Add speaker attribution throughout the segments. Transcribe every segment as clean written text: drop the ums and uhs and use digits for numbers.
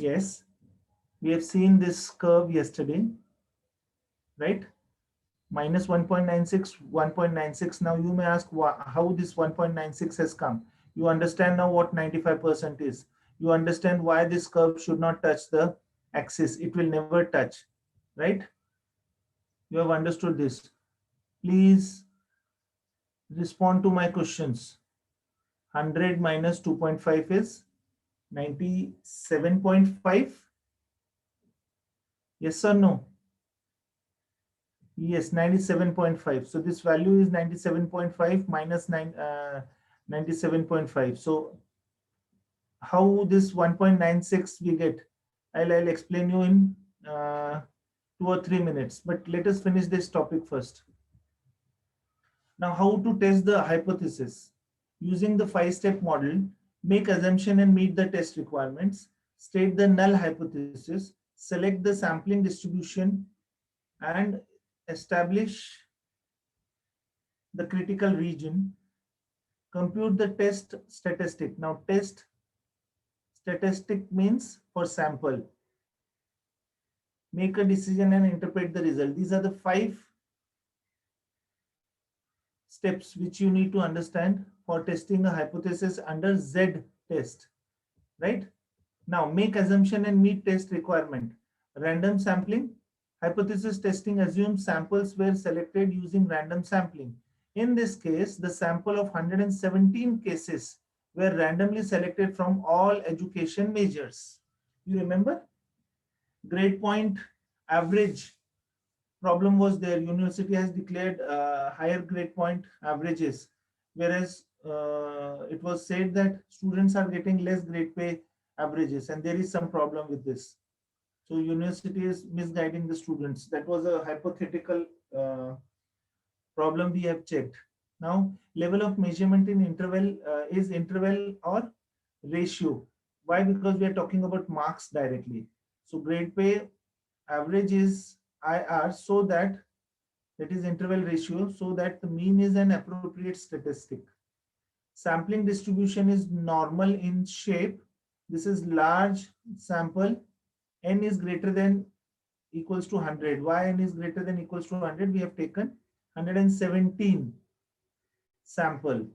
Speaker 1: Yes, we have seen this curve yesterday, right? Minus 1.96, 1.96. Now you may ask how this 1.96 has come. You understand now what 95% is. You understand why this curve should not touch the axis. It will never touch, right? You have understood this. Please respond to my questions. 100 minus 2.5 is 97.5. Yes or no? Yes, 97.5. So this value is 97.5 minus 97.5. So how this 1.96 we get? I'll explain you in 2 or 3 minutes. But let us finish this topic first. Now, how to test the hypothesis? Using the 5-step model, make assumption and meet the test requirements, state the null hypothesis, select the sampling distribution, and establish the critical region, compute the test statistic. Now, test statistic means for sample. Make a decision and interpret the result. These are the 5 steps which you need to understand for testing a hypothesis under Z test, right? Now, make assumption and meet test requirement. Random sampling. Hypothesis testing assumes samples were selected using random sampling. In this case, the sample of 117 cases were randomly selected from all education majors. You remember? Grade point average problem was there. University has declared higher grade point averages, whereas it was said that students are getting less grade pay averages, and there is some problem with this. So university is misguiding the students. That was a hypothetical problem we have checked. Now, level of measurement in interval is interval or ratio. Why? Because we are talking about marks directly. So grade pay average is IR, so that is interval ratio, so that the mean is an appropriate statistic. Sampling distribution is normal in shape. This is large sample. N is greater than equals to 100. Why n is greater than equals to 100? We have taken 117 sample.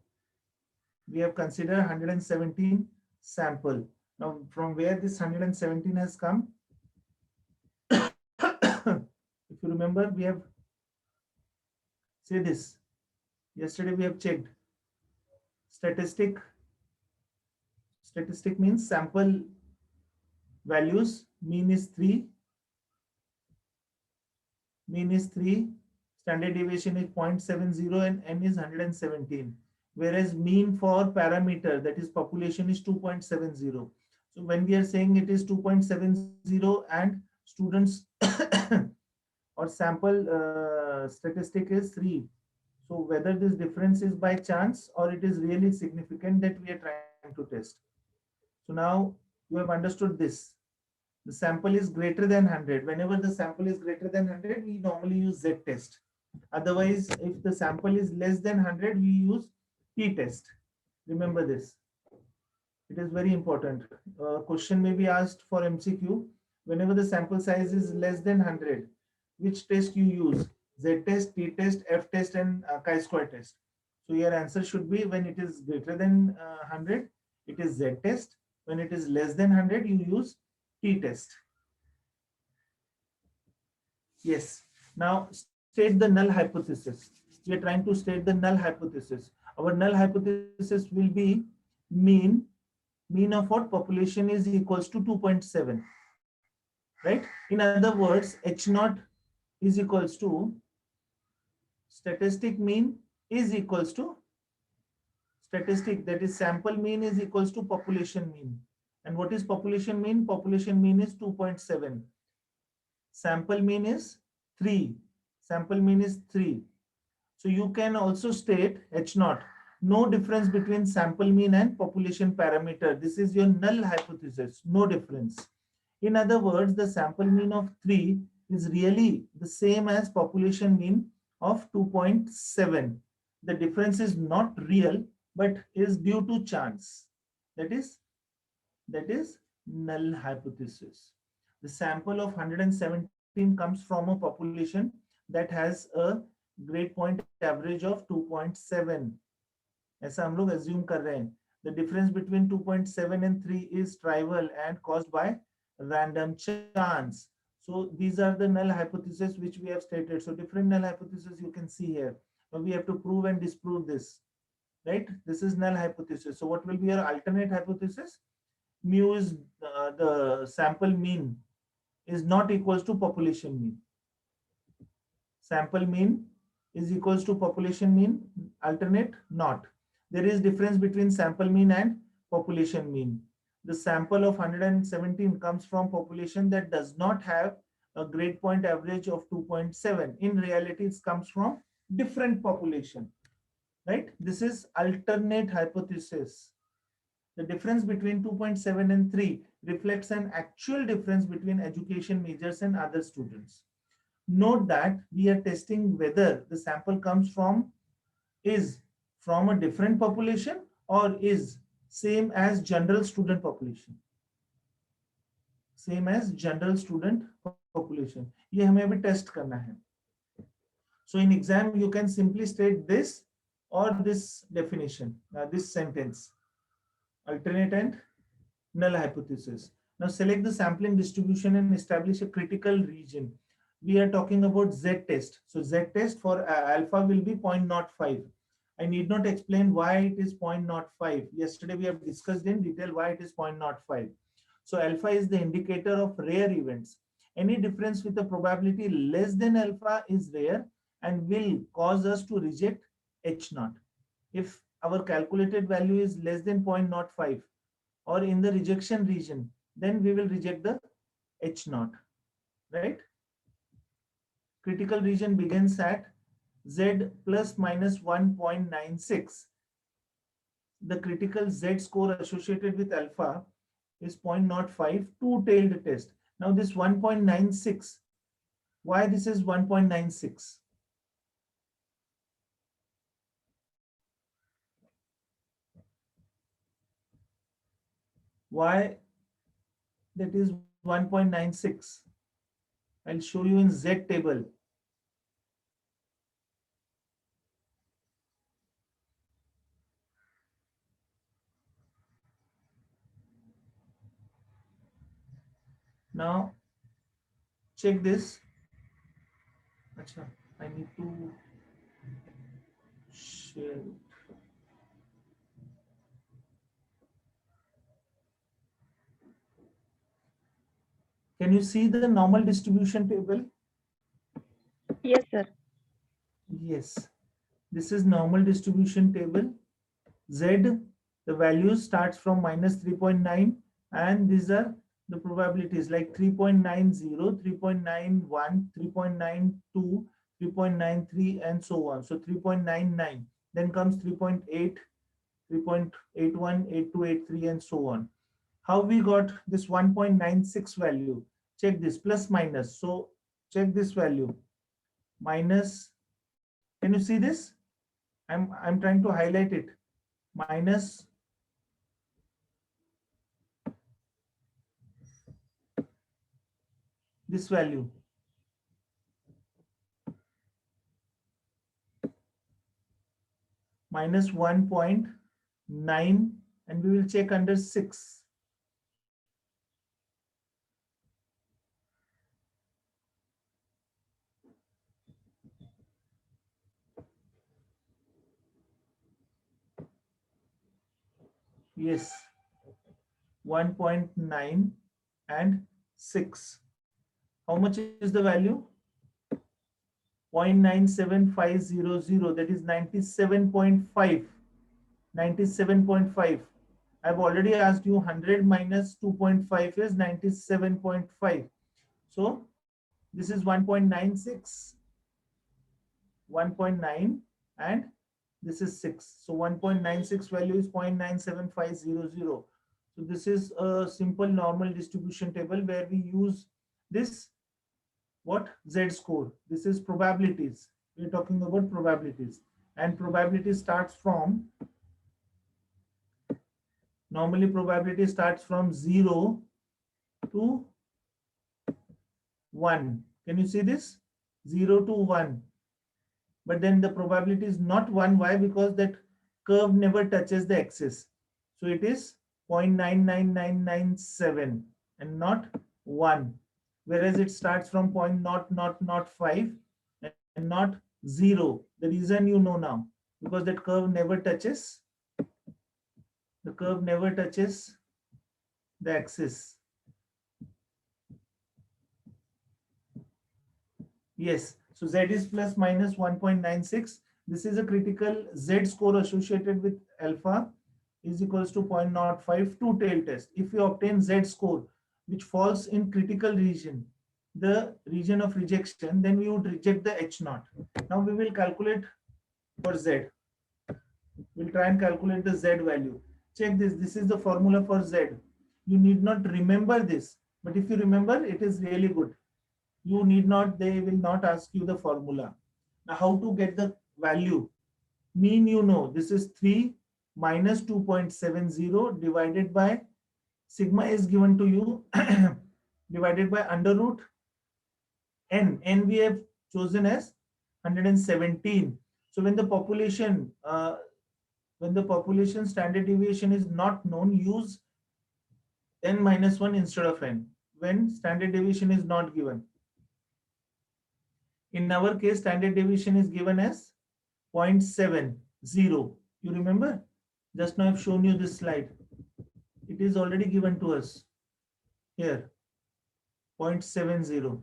Speaker 1: We have considered 117 sample. Now, from where this 117 has come? If you remember, we have say this. Yesterday we have checked. Statistic means sample values. Mean is 3. Mean is 3. Standard deviation is 0.70 and n is 117. Whereas mean for parameter, that is population, is 2.70. So when we are saying it is 2.70 and students or sample statistic is 3. So whether this difference is by chance or it is really significant, that we are trying to test. So now you have understood this. The sample is greater than 100. Whenever the sample is greater than 100, we normally use Z test. Otherwise, if the sample is less than 100, we use T test. Remember this. It is very important. Question may be asked for MCQ. Whenever the sample size is less than 100, which test you use? Z test, T test, F test, and chi-square test. So your answer should be, when it is greater than 100, it is Z test. When it is less than 100, you use T test. Yes. Now state the null hypothesis. We are trying to state the null hypothesis. Our null hypothesis will be mean of what? Population is equals to 2.7. Right? In other words, H0 is equals to statistic mean is equals to statistic, that is sample mean, is equals to population mean. And what is population mean? Population mean is 2.7. Sample mean is 3. Sample mean is 3. So you can also state H0. No difference between sample mean and population parameter. This is your null hypothesis. No difference. In other words, the sample mean of 3 is really the same as population mean of 2.7. The difference is not real, but is due to chance. That is null hypothesis. The sample of 117 comes from a population that has a grade point average of 2.7. ऐसा हम लोग assume कर रहे हैं. The difference between 2.7 and 3 is trivial and caused by random chance. So these are the null hypotheses which we have stated. So different null hypotheses you can see here. Now we have to prove and disprove this, right? This is null hypothesis. So what will be our alternate hypothesis? Mu is the sample mean is not equals to population mean. Sample mean is equals to population mean. Alternate not. There is difference between sample mean and population mean. The sample of 117 comes from population that does not have a grade point average of 2.7. In reality, it comes from different population, right? This is alternate hypothesis. The difference between 2.7 and 3 reflects an actual difference between education majors and other students. Note that we are testing whether the sample comes from is from a different population or is same as general student population. Same as general student population. ये हमें अभी test करना है. So in exam you can simply state this or this definition, this sentence. Alternate and null hypothesis. Now select the sampling distribution and establish a critical region. We are talking about Z test. So Z test for alpha will be 0.05. I need not explain why it is 0.05. Yesterday we have discussed in detail why it is 0.05. So alpha is the indicator of rare events. Any difference with a probability less than alpha is rare and will cause us to reject H naught. If our calculated value is less than 0.05 or in the rejection region, then we will reject the H naught, right? Critical region begins at Z plus minus 1.96. The critical Z score associated with alpha is 0.05, two-tailed test. Now this 1.96, why this is 1.96? Why that is 1.96? I'll show you in Z table. Now check this. Achha, I need to share it. Can you see the normal distribution table?
Speaker 2: Yes, sir.
Speaker 1: Yes. This is normal distribution table. Z, the value starts from minus 3.9 and these are the probabilities like 3.90, 3.91, 3.92, 3.93 and so on. So 3.99, then comes 3.8, 3.81, 82, 83 and so on. How we got this 1.96 value? Check this plus minus. So check this value minus. Can you see this? I'm trying to highlight it. Minus this value. Minus 1.9 and we will check under 6. Yes, 1.9 and 6. How much is the value? 0.97500, that is 97.5. 97.5. I've already asked you 100 minus 2.5 is 97.5. So this is 1.96, 1.9 and this is 6. So 1.96 value is 0.97500. So this is a simple normal distribution table where we use this what Z score. This is probabilities. We're talking about probabilities and probability starts from normally probability starts from 0 to 1. Can you see this? 0 to 1. But then the probability is not 1. Why? Because that curve never touches the axis. So it is 0.99997 and not 1. Whereas it starts from 0.0005 and not 0. The reason you know now, because that curve never touches, the curve never touches the axis. Yes, so Z is plus minus 1.96. This is a critical Z score associated with alpha is equals to 0.05 two-tailed test. If you obtain Z score which falls in critical region, the region of rejection, then we would reject the H naught. Now we will calculate for Z. We'll try and calculate the Z value. Check this. This is the formula for Z. You need not remember this, but if you remember, it is really good. You need not, they will not ask you the formula. Now, how to get the value? Mean, you know, this is 3 minus 2.70 divided by sigma is given to you divided by under root n. N we have chosen as 117. So when the population standard deviation is not known, use n minus 1 instead of n when standard deviation is not given. In our case, standard deviation is given as 0.70. You remember? Just now I've shown you this slide. It is already given to us here, 0.70.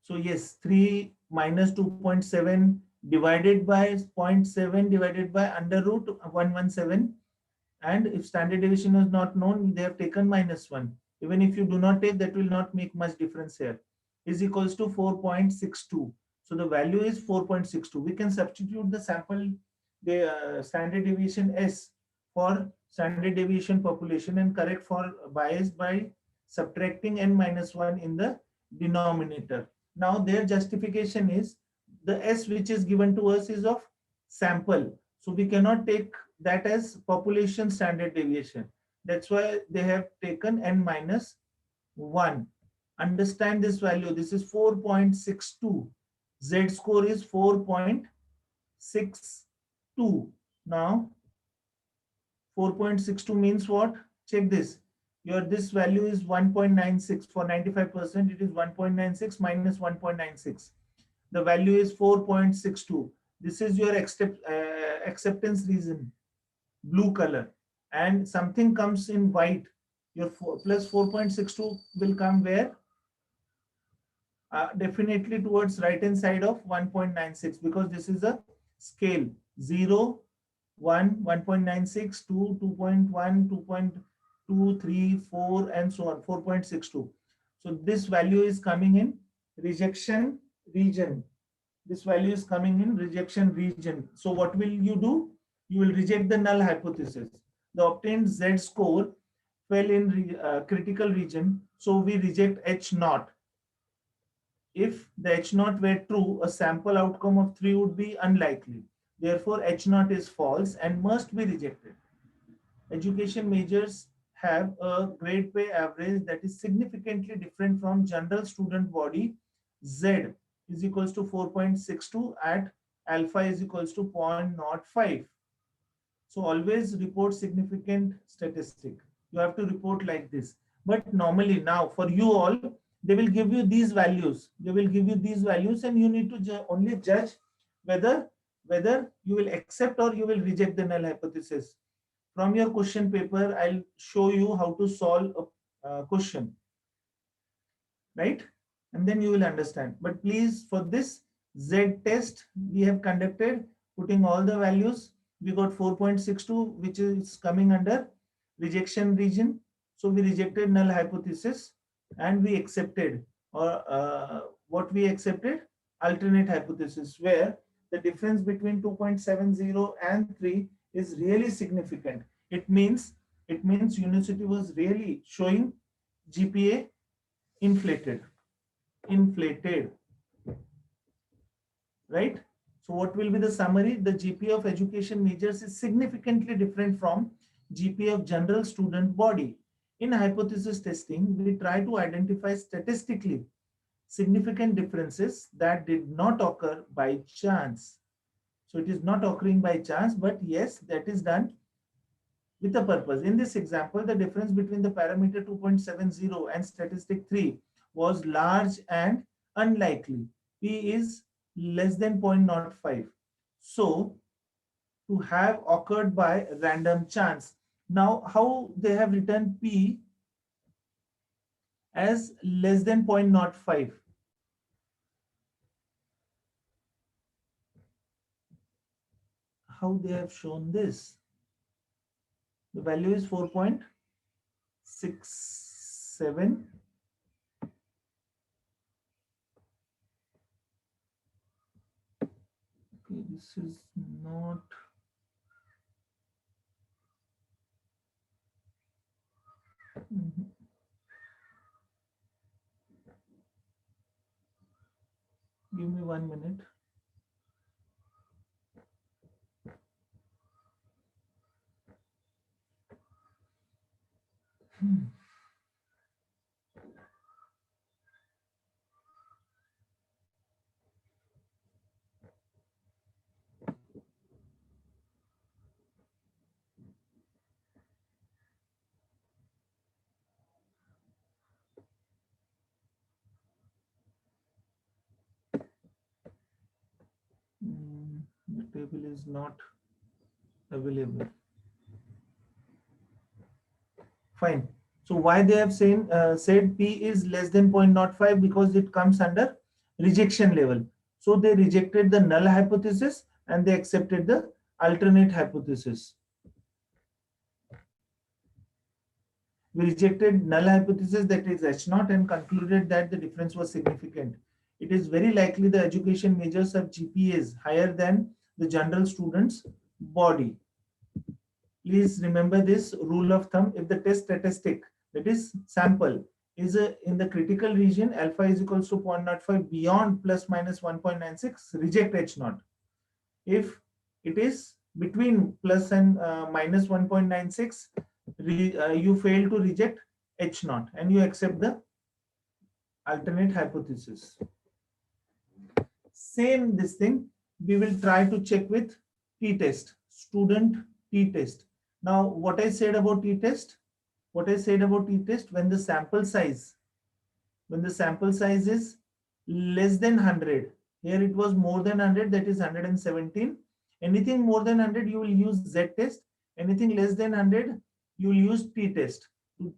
Speaker 1: So yes, 3 minus 2.7 divided by 0.7 divided by under root 117. And if standard deviation is not known, they have taken minus 1. Even if you do not take, that will not make much difference here. Is equals to 4.62. So the value is 4.62. We can substitute the sample, the standard deviation S for standard deviation population and correct for bias by subtracting n minus 1 in the denominator. Now their justification is the S which is given to us is of sample. So we cannot take that as population standard deviation. That's why they have taken n minus 1. Understand this value. This is 4.62. Z score is 4.62. Now 4.62 means what? Check this. This value is 1.96 for 95%. It is 1.96 minus 1.96. The value is 4.62. This is your acceptance reason, blue color, and something comes in white. Your plus 4.62 will come where? Definitely towards right hand side of 1.96, because this is a scale 0, 1, 1.96, 2, 2.1, 2.2, 3, 4, and so on, 4.62. So this value is coming in rejection region. This value is coming in rejection region. So what will you do? You will reject the null hypothesis. The obtained Z score fell in critical region. So we reject H naught. If the H naught were true, a sample outcome of 3 would be unlikely. Therefore, H naught is false and must be rejected. Education majors have a grade pay average that is significantly different from general student body. Z is equals to 4.62 at alpha is equals to 0.05. So always report significant statistic. You have to report like this. But normally now for you all, they will give you these values. They will give you these values and you need to only judge whether you will accept or you will reject the null hypothesis. From your question paper, I'll show you how to solve a question, right? And then you will understand. But please, for this Z test we have conducted, putting all the values, we got 4.62, which is coming under rejection region. So we rejected null hypothesis and we accepted, or what we accepted, alternate hypothesis, where the difference between 2.70 and 3 is really significant. It means university was really showing GPA inflated, right? So what will be the summary? The GPA of education majors is significantly different from GPA of general student body. In hypothesis testing, we try to identify statistically significant differences that did not occur by chance. So it is not occurring by chance, but yes, that is done with a purpose. In this example, the difference between the parameter 2.70 and statistic 3 was large and unlikely. P is less than 0.05. So to have occurred by random chance. Now, how they have written P as less than 0.05? How they have shown this? The value is 4.67. Okay, this is not. Give me 1 minute. The table is not available. Fine. So why they have said P is less than 0.05? Because it comes under rejection level. So they rejected the null hypothesis and they accepted the alternate hypothesis. We rejected null hypothesis, that is H0, and concluded that the difference was significant. It is very likely the education measures of GPAs higher than the general students' body. Please remember this rule of thumb. If the test statistic, that is sample, is in the critical region, alpha is equals to 0.05 beyond plus minus 1.96, reject H0. If it is between plus and minus 1.96, you fail to reject H0 and you accept the alternate hypothesis. Same this thing, we will try to check with t-test, student t-test. Now, what I said about t-test, when the sample size is less than 100, here it was more than 100, that is 117. Anything more than 100, you will use z-test. Anything less than 100, you will use t-test to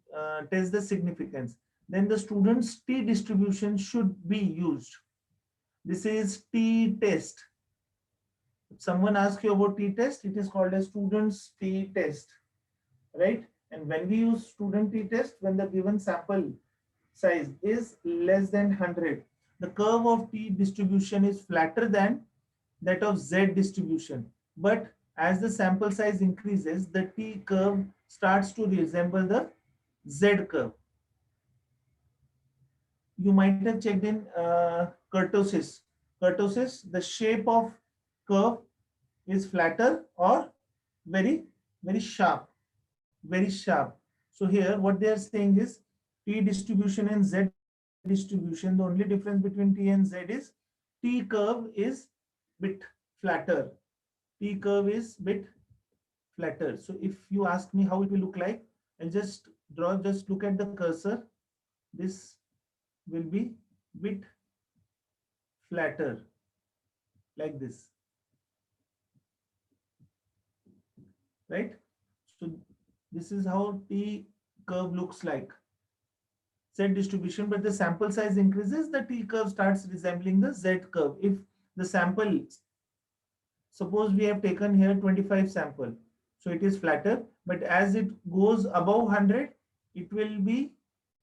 Speaker 1: test the significance. Then the student's t-distribution should be used. This is t-test. If someone asks you about t-test, it is called a student's t-test, right? And when we use student t-test, when the given sample size is less than 100, the curve of t-distribution is flatter than that of z-distribution. But as the sample size increases, the t-curve starts to resemble the z-curve. You might have checked in kurtosis. Kurtosis, the shape of curve is flatter or very sharp, very sharp. So here what they are saying is t distribution and z distribution, the only difference between t and z is t curve is bit flatter. T curve is bit flatter. So if you ask me how it will look like, I'll just draw, just look at the cursor. This will be bit flatter like this, right? So this is how t curve looks like, z distribution, but the sample size increases, the t curve starts resembling the z curve. If the sample, suppose we have taken here 25 sample, so it is flatter, but as it goes above 100, it will be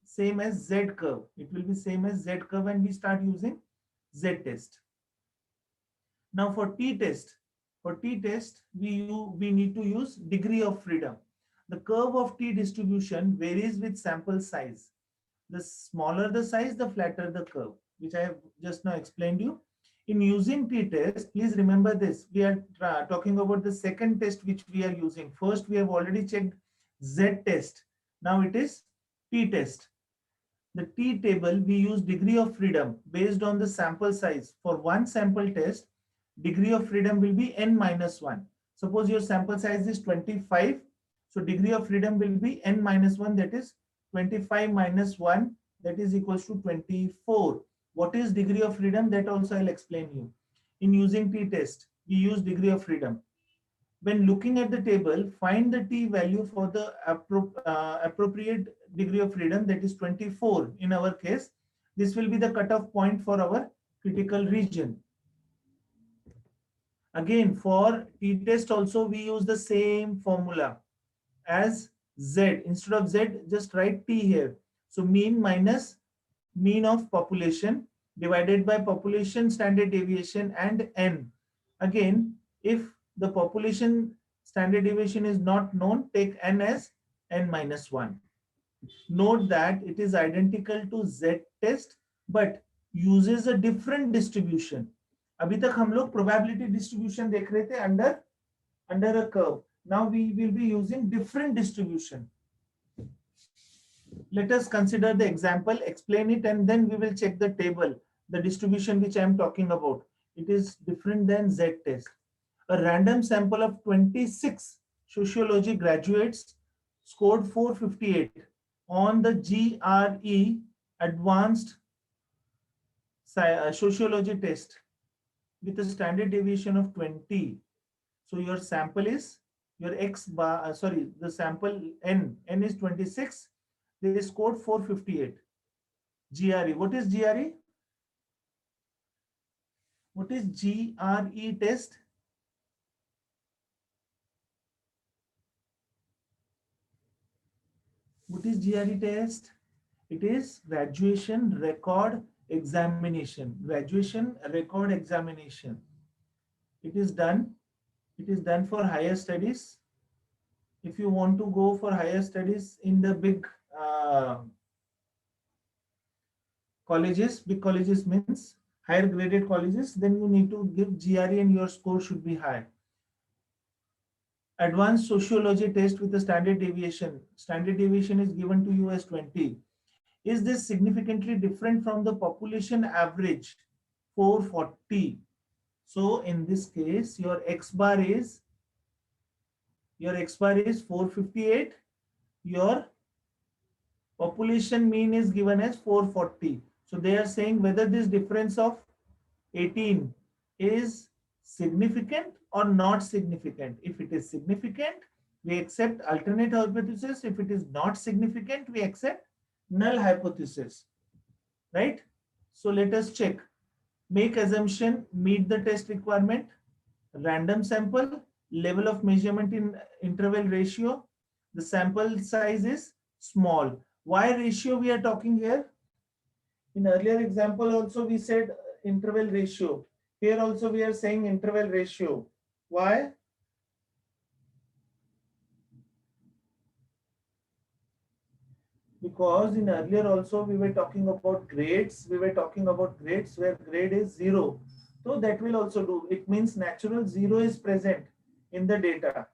Speaker 1: same as z curve. It will be same as z curve, and we start using z test. Now for t-test, we need to use degree of freedom. The curve of t distribution varies with sample size. The smaller the size, the flatter the curve, which I have just now explained you. In using t-test, please remember this. We are talking about the second test which we are using. First, we have already checked z-test. Now it is t-test. The t-table, we use degree of freedom based on the sample size. For one sample test, degree of freedom will be n minus 1. Suppose your sample size is 25. So degree of freedom will be n minus 1, that is 25 minus 1, that is equals to 24. What is degree of freedom? That also I'll explain you. In using t-test, we use degree of freedom. When looking at the table, find the t value for the appropriate degree of freedom, that is 24 in our case. This will be the cutoff point for our critical region. Again, for t-test also we use the same formula as z. Instead of z, just write t here. So mean minus mean of population divided by population standard deviation and n. Again, if the population standard deviation is not known, take n as n minus 1. Note that it is identical to z test but uses a different distribution. अभी तक हम लोग probability distribution देख रहे थे under a curve. Now we will be using different distribution. Let us consider the example, explain it, and then we will check the table, the distribution which I am talking about. It is different than z-test. A random sample of 26 sociology graduates scored 458 on the GRE advanced sociology test with a standard deviation of 20. So your sample is your x bar, the sample n is 26. They scored 458. GRE. What is GRE? What is GRE test? What is GRE test? It is graduation record examination. Graduation record examination. It is done for higher studies. If you want to go for higher studies in the big colleges, big colleges means higher graded colleges, then you need to give GRE and your score should be high. Advanced sociology test with a standard deviation. Standard deviation is given to you as 20. Is this significantly different from the population average 440? So in this case, your x bar is 458. Your population mean is given as 440. So they are saying whether this difference of 18 is significant or not significant. If it is significant, we accept alternate hypothesis. If it is not significant, we accept null hypothesis, right? So let us check. Make assumption, meet the test requirement, random sample, level of measurement in interval ratio, the sample size is small. Why ratio we are talking here? In earlier example also we said interval ratio. Here also we are saying interval ratio. Why? Because in earlier also we were talking about grades. We were talking about grades where grade is 0. So that will also do. It means natural 0 is present in the data.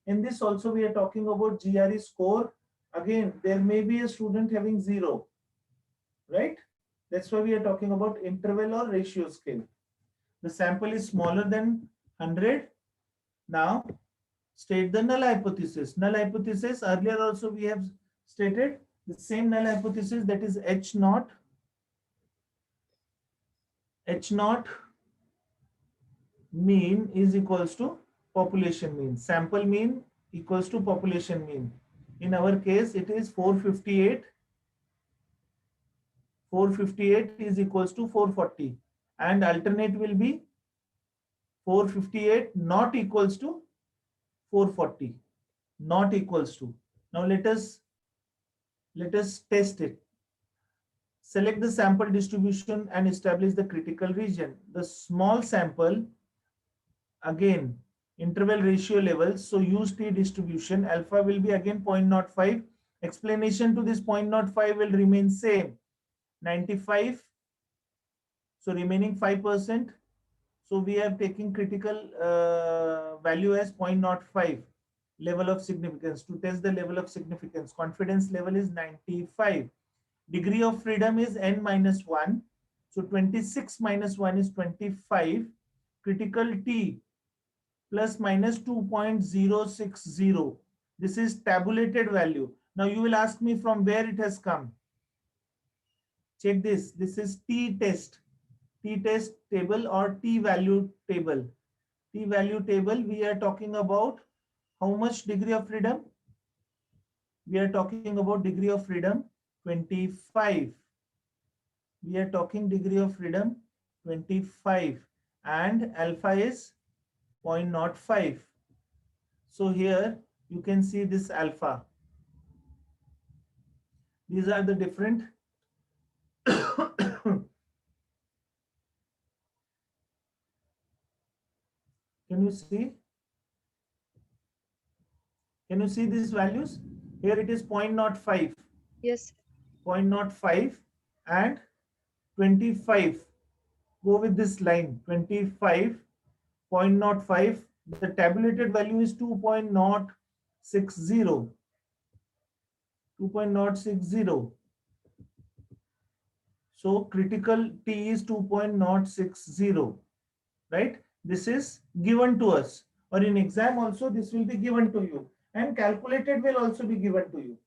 Speaker 1: In this also we are talking about GRE score. Again, there may be a student having 0, right? That's why we are talking about interval or ratio scale. The sample is smaller than 100. Now, state the null hypothesis. Null hypothesis, earlier also we have stated the same null hypothesis, that is H naught mean is equals to population mean. Sample mean equals to population mean. In our case, it is 458. 458 is equals to 440. And alternate will be 458 not equals to 440. Not equals to. Now let us test it. Select the sample distribution and establish the critical region. The small sample, again, interval ratio levels. So use t distribution. Alpha will be again 0.05. Explanation to this 0.05 will remain same. 95. So remaining 5%. So we are taking critical value as 0.05 level of significance to test the level of significance. Confidence level is 95. Degree of freedom is n minus 1. So 26 minus 1 is 25. Critical T plus minus 2.060. This is tabulated value. Now you will ask me from where it has come. Check this. This is t-test table or t-value table. T-value table, we are talking about how much degree of freedom? We are talking about degree of freedom 25. We are talking degree of freedom 25 and alpha is 0.05. So here you can see this alpha. These are the different can you see? Can you see these values? Here it is 0.05,
Speaker 2: Yes.
Speaker 1: 0.05 and 25. Go with this line 25, 0.05. The tabulated value is 2.060. 2.060. So critical T is 2.060, right? This is given to us, or in exam also this will be given to you, and calculated will also be given to you.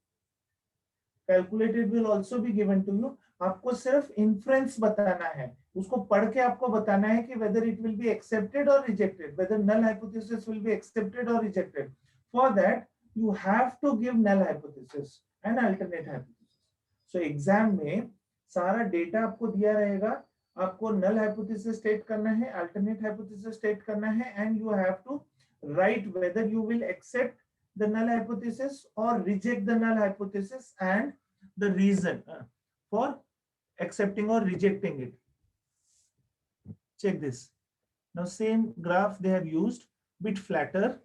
Speaker 1: Calculated will also be given to you. आपको सिर्फ inference बताना है, उसको पढ़ के आपको बताना है कि whether it will be accepted or rejected, whether null hypothesis will be accepted or rejected. For that you have to give null hypothesis and alternate hypothesis. So exam में सारा डेटा आपको दिया रहेगा, आपको null hypothesis state करना है, alternate hypothesis state करना है, and you have to write whether you will accept the null hypothesis or reject the null hypothesis and the reason for accepting or rejecting it. Check this. Now same graph they have used, bit flatter.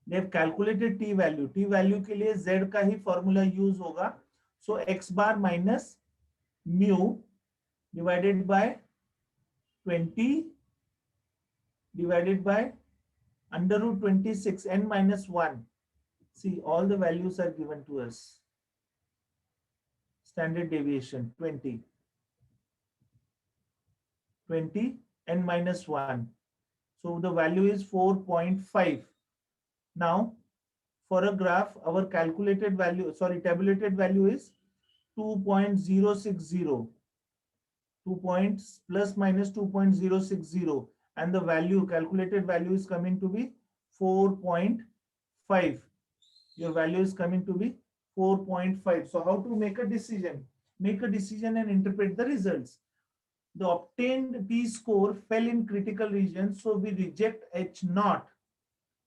Speaker 1: They have calculated t value. T value के लिए z का ही formula use होगा. So x bar minus mu divided by 20 divided by under root 26 n minus 1. See, all the values are given to us. Standard deviation 20 n minus 1. So the value is 4.5. Now for a graph, our calculated value, sorry, tabulated value is 2.060. 2 points plus minus 2.060, and the value, calculated value is coming to be 4.5. Your value is coming to be 4.5. So how to make a decision? Make a decision and interpret the results. The obtained t-score fell in critical region, so we reject h0.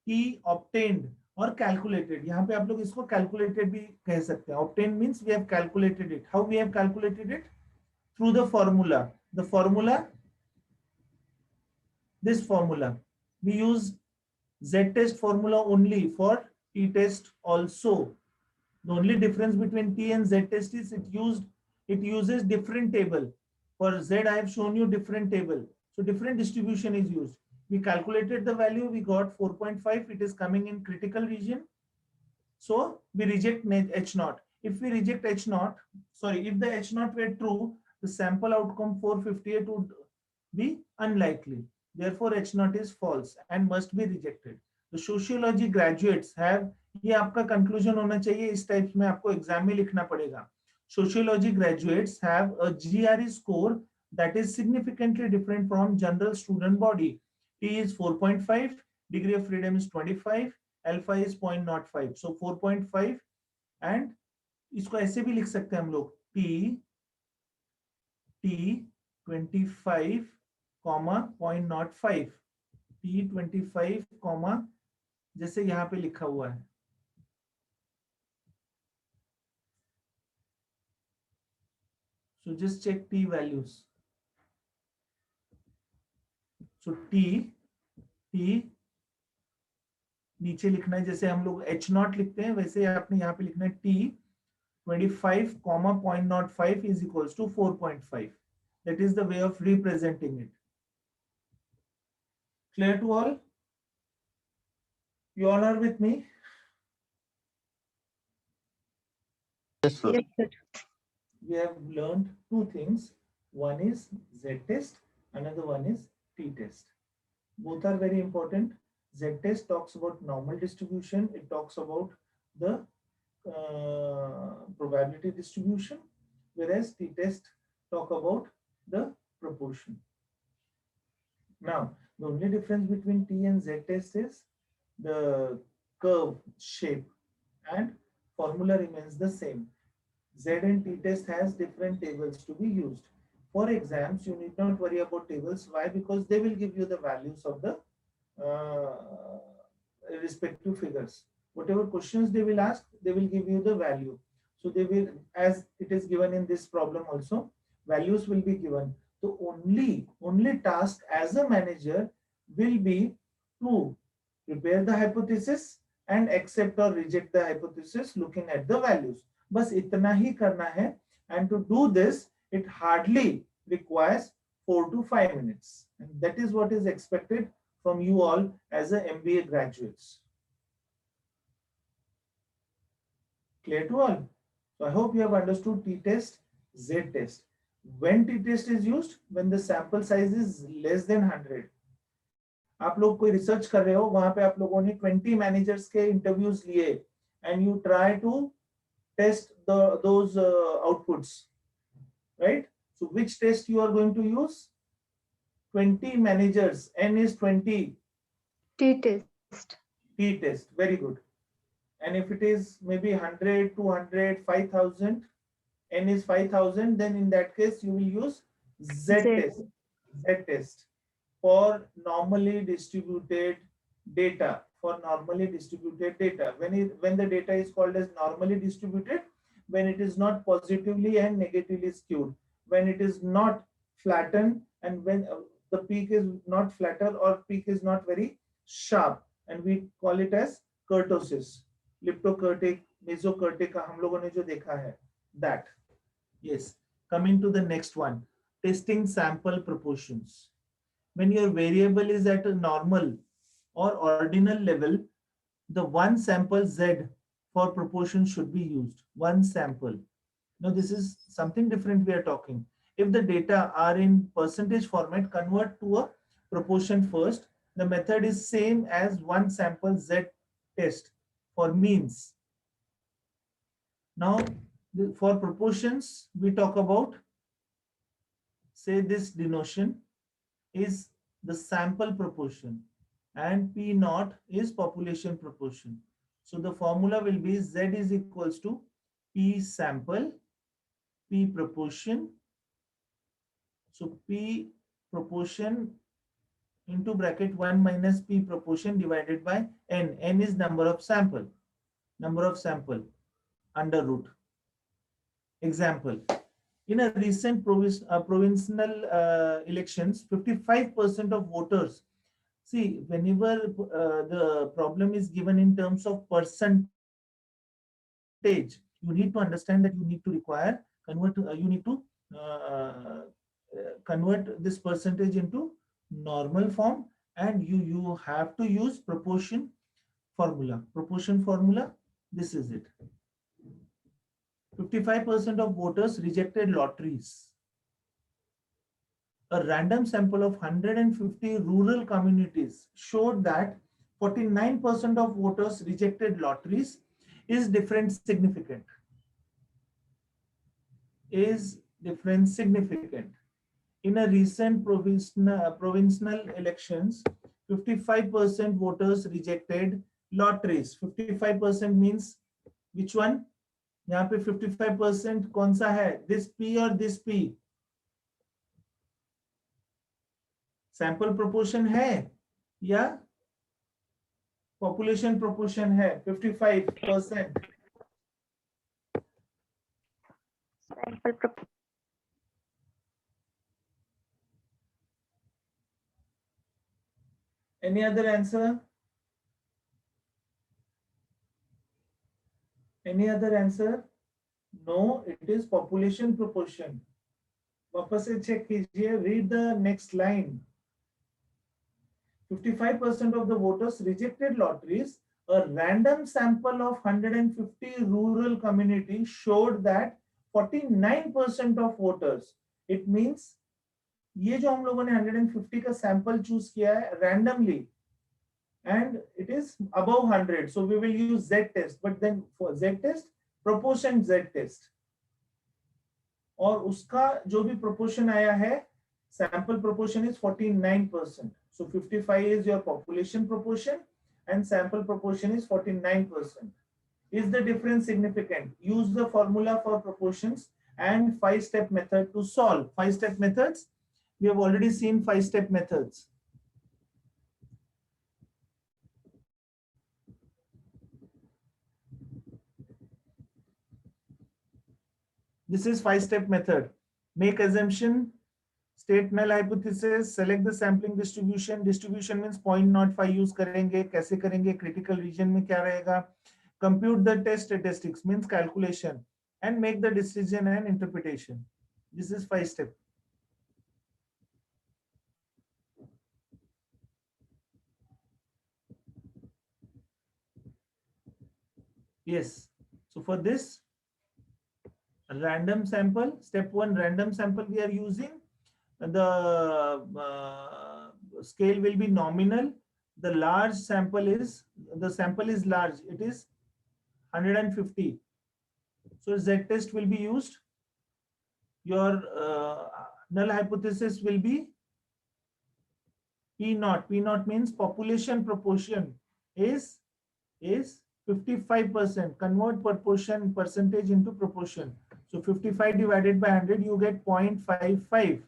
Speaker 1: T obtained or calculated. यहाँ पे आप लोग इसको calculated भी कह सकते हैं. Obtained means we have calculated it. How we have calculated it? Through the formula. The formula, this formula. We use z-test formula only for t-test also. The only difference between t and z-test is it uses different table. For z, I have shown you different table. So different distribution is used. We calculated the value, we got 4.5. It is coming in critical region. So we reject h0. If we reject h0, sorry, if the h0 were true, the sample outcome 458 would be unlikely. Therefore, h0 is false and must be rejected. The sociology graduates have, ये आपका conclusion होना चाहिए, इस types में आपको exam में लिखना पड़ेगा. Sociology graduates have a GRE score that is significantly different from general student body. T is 4.5, degree of freedom is 25, alpha is 0.05. So 4.5 and इसको ऐसे भी लिख सकते हैं हम लोग, T 25, 0.05, T 25, जैसे यहाँ पे लिखा हुआ है. So just check T values. So T नीचे लिखना है, जैसे हम लोग h0 लिखते हैं वैसे आपने यहाँ पे लिखना है T 25, 0.05 is equals to 4.5. That is the way of representing it. Clear to all? You all are with me?
Speaker 3: Yes, sir.
Speaker 2: Yes, sir.
Speaker 1: We have learned two things. One is Z-test, another one is T-test. Both are very important. Z-test talks about normal distribution. It talks about the probability distribution, whereas T-test talk about the proportion. Now, the only difference between T and Z-test is the curve shape, and formula remains the same. Z and T-test has different tables to be used. For exams, you need not worry about tables. Why? Because they will give you the values of the respective figures. Whatever questions they will ask, they will give you the value. So they will, as it is given in this problem also, values will be given. The only task as a manager will be to prepare the hypothesis and accept or reject the hypothesis looking at the values. बस इतना ही करना है, and to do this it hardly requires 4 to 5 minutes, and that is what is expected from you all as a MBA graduates. Clear to all? So I hope you have understood T-test, Z-test. When T-test is used? When the sample size is less than 100. आप लोग कोई research कर रहे हो, वहां पे आप लोगों ने 20 मैनेजर्स के इंटरव्यूज लिए, and you try to test those outputs, right? So which test you are going to use? 20 managers, N is 20.
Speaker 2: T-test.
Speaker 1: T-test, very good. And if it is maybe 100, 200, 5,000, N is 5,000, then in that case you will use Z-test. Z-test for normally distributed data. For normally distributed data. When the data is called as normally distributed, when it is not positively and negatively skewed, when it is not flattened, and when the peak is not flatter or peak is not very sharp, and we call it as kurtosis. Liptokurtic, mesokurtic का हम लोगों ने जो देखा है, that. Yes. Coming to the next one, testing sample proportions. When your variable is at a normal or ordinal level, the one sample Z for proportion should be used. One sample. Now this is something different we are talking. If the data are in percentage format, convert to a proportion first. The method is same as one sample Z test for means. Now for proportions, we talk about, say this denotion is the sample proportion and P naught is population proportion. So the formula will be Z is equals to P sample, P proportion. So P proportion into bracket 1 minus P proportion divided by N. N is number of sample under root. Example. In a recent provincial elections, 55% of voters. See, whenever the problem is given in terms of percentage, you need to understand that you need to convert this percentage into normal form, and you have to use proportion formula. Proportion formula, this is it. 55% of voters rejected lotteries. A random sample of 150 rural communities showed that 49% of voters rejected lotteries. Is difference significant? Is difference significant? In a recent provincial elections, 55% voters rejected lotteries. 55% means which one? यहाँ पे 55% कौन सा है? This P or this P? Sample proportion है या population proportion है? 55%.
Speaker 2: Sample proportion.
Speaker 1: Any other answer? Any other answer? No, it is population proportion. वापस से चेक कीजिए. Read the next line. 55% of the voters rejected lotteries. A random sample of 150 rural communities showed that 49% of voters. It means ये जो हम लोगों ने 150 का sample choose किया है randomly and it is above 100, so we will use Z test, but then for Z test proportion Z test, और उसका जो भी proportion आया है sample proportion is 49%. So 55 is your population proportion and sample proportion is 49%. Is the difference significant? Use the formula for proportions and 5-step method to solve. 5-step methods, we have already seen 5-step methods. This is 5-step method. Make assumption, state null hypothesis, select the sampling distribution. Distribution means 0.05 use करेंगे, कैसे करेंगे, critical region में क्या रहेगा, compute the test statistics means calculation, and make the decision and interpretation. This is 5-step. Yes, so for this random sample, step 1 random sample we are using. The scale will be nominal. The large sample is, the sample is large, it is 150. So Z test will be used. Your null hypothesis will be P naught. P naught means population proportion is 55%. Convert proportion percentage into proportion. So 55 divided by 100, you get 0.55.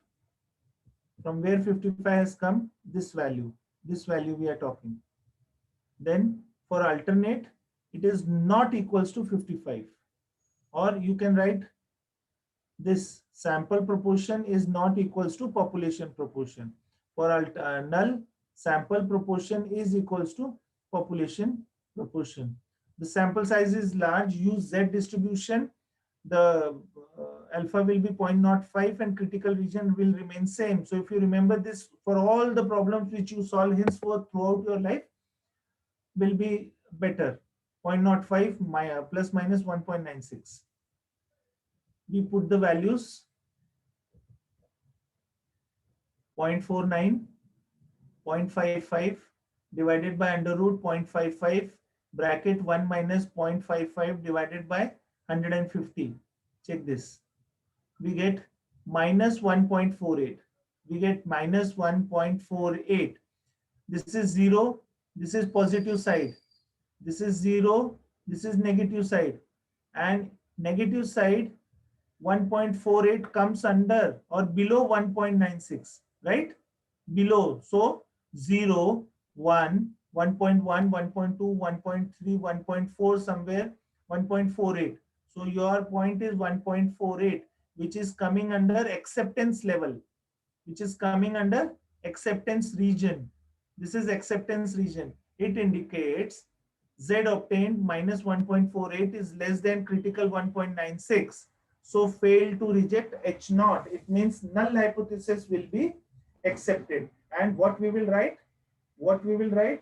Speaker 1: From where 55 has come, this value we are talking. Then for alternate, it is not equals to 55. Or you can write this sample proportion is not equals to population proportion. For null, sample proportion is equals to population proportion. The sample size is large, use Z distribution. The alpha will be 0.05 and critical region will remain same. So if you remember this, for all the problems which you solve henceforth throughout your life will be better. 0.05 plus minus 1.96. We put the values 0.49, 0.55 divided by under root 0.55, bracket 1 minus 0.55 divided by 150. Check this. We get minus 1.48. We get minus 1.48. This is 0. This is positive side. This is 0. This is negative side. And negative side 1.48 comes under or below 1.96, right? Below. So 0, 1, 1.1, 1.2, 1.3, 1.4, somewhere 1.48. So your point is 1.48, which is coming under acceptance level, which is coming under acceptance region. This is acceptance region. It indicates Z obtained minus 1.48 is less than critical 1.96. So fail to reject H naught. It means null hypothesis will be accepted. And what we will write? What we will write?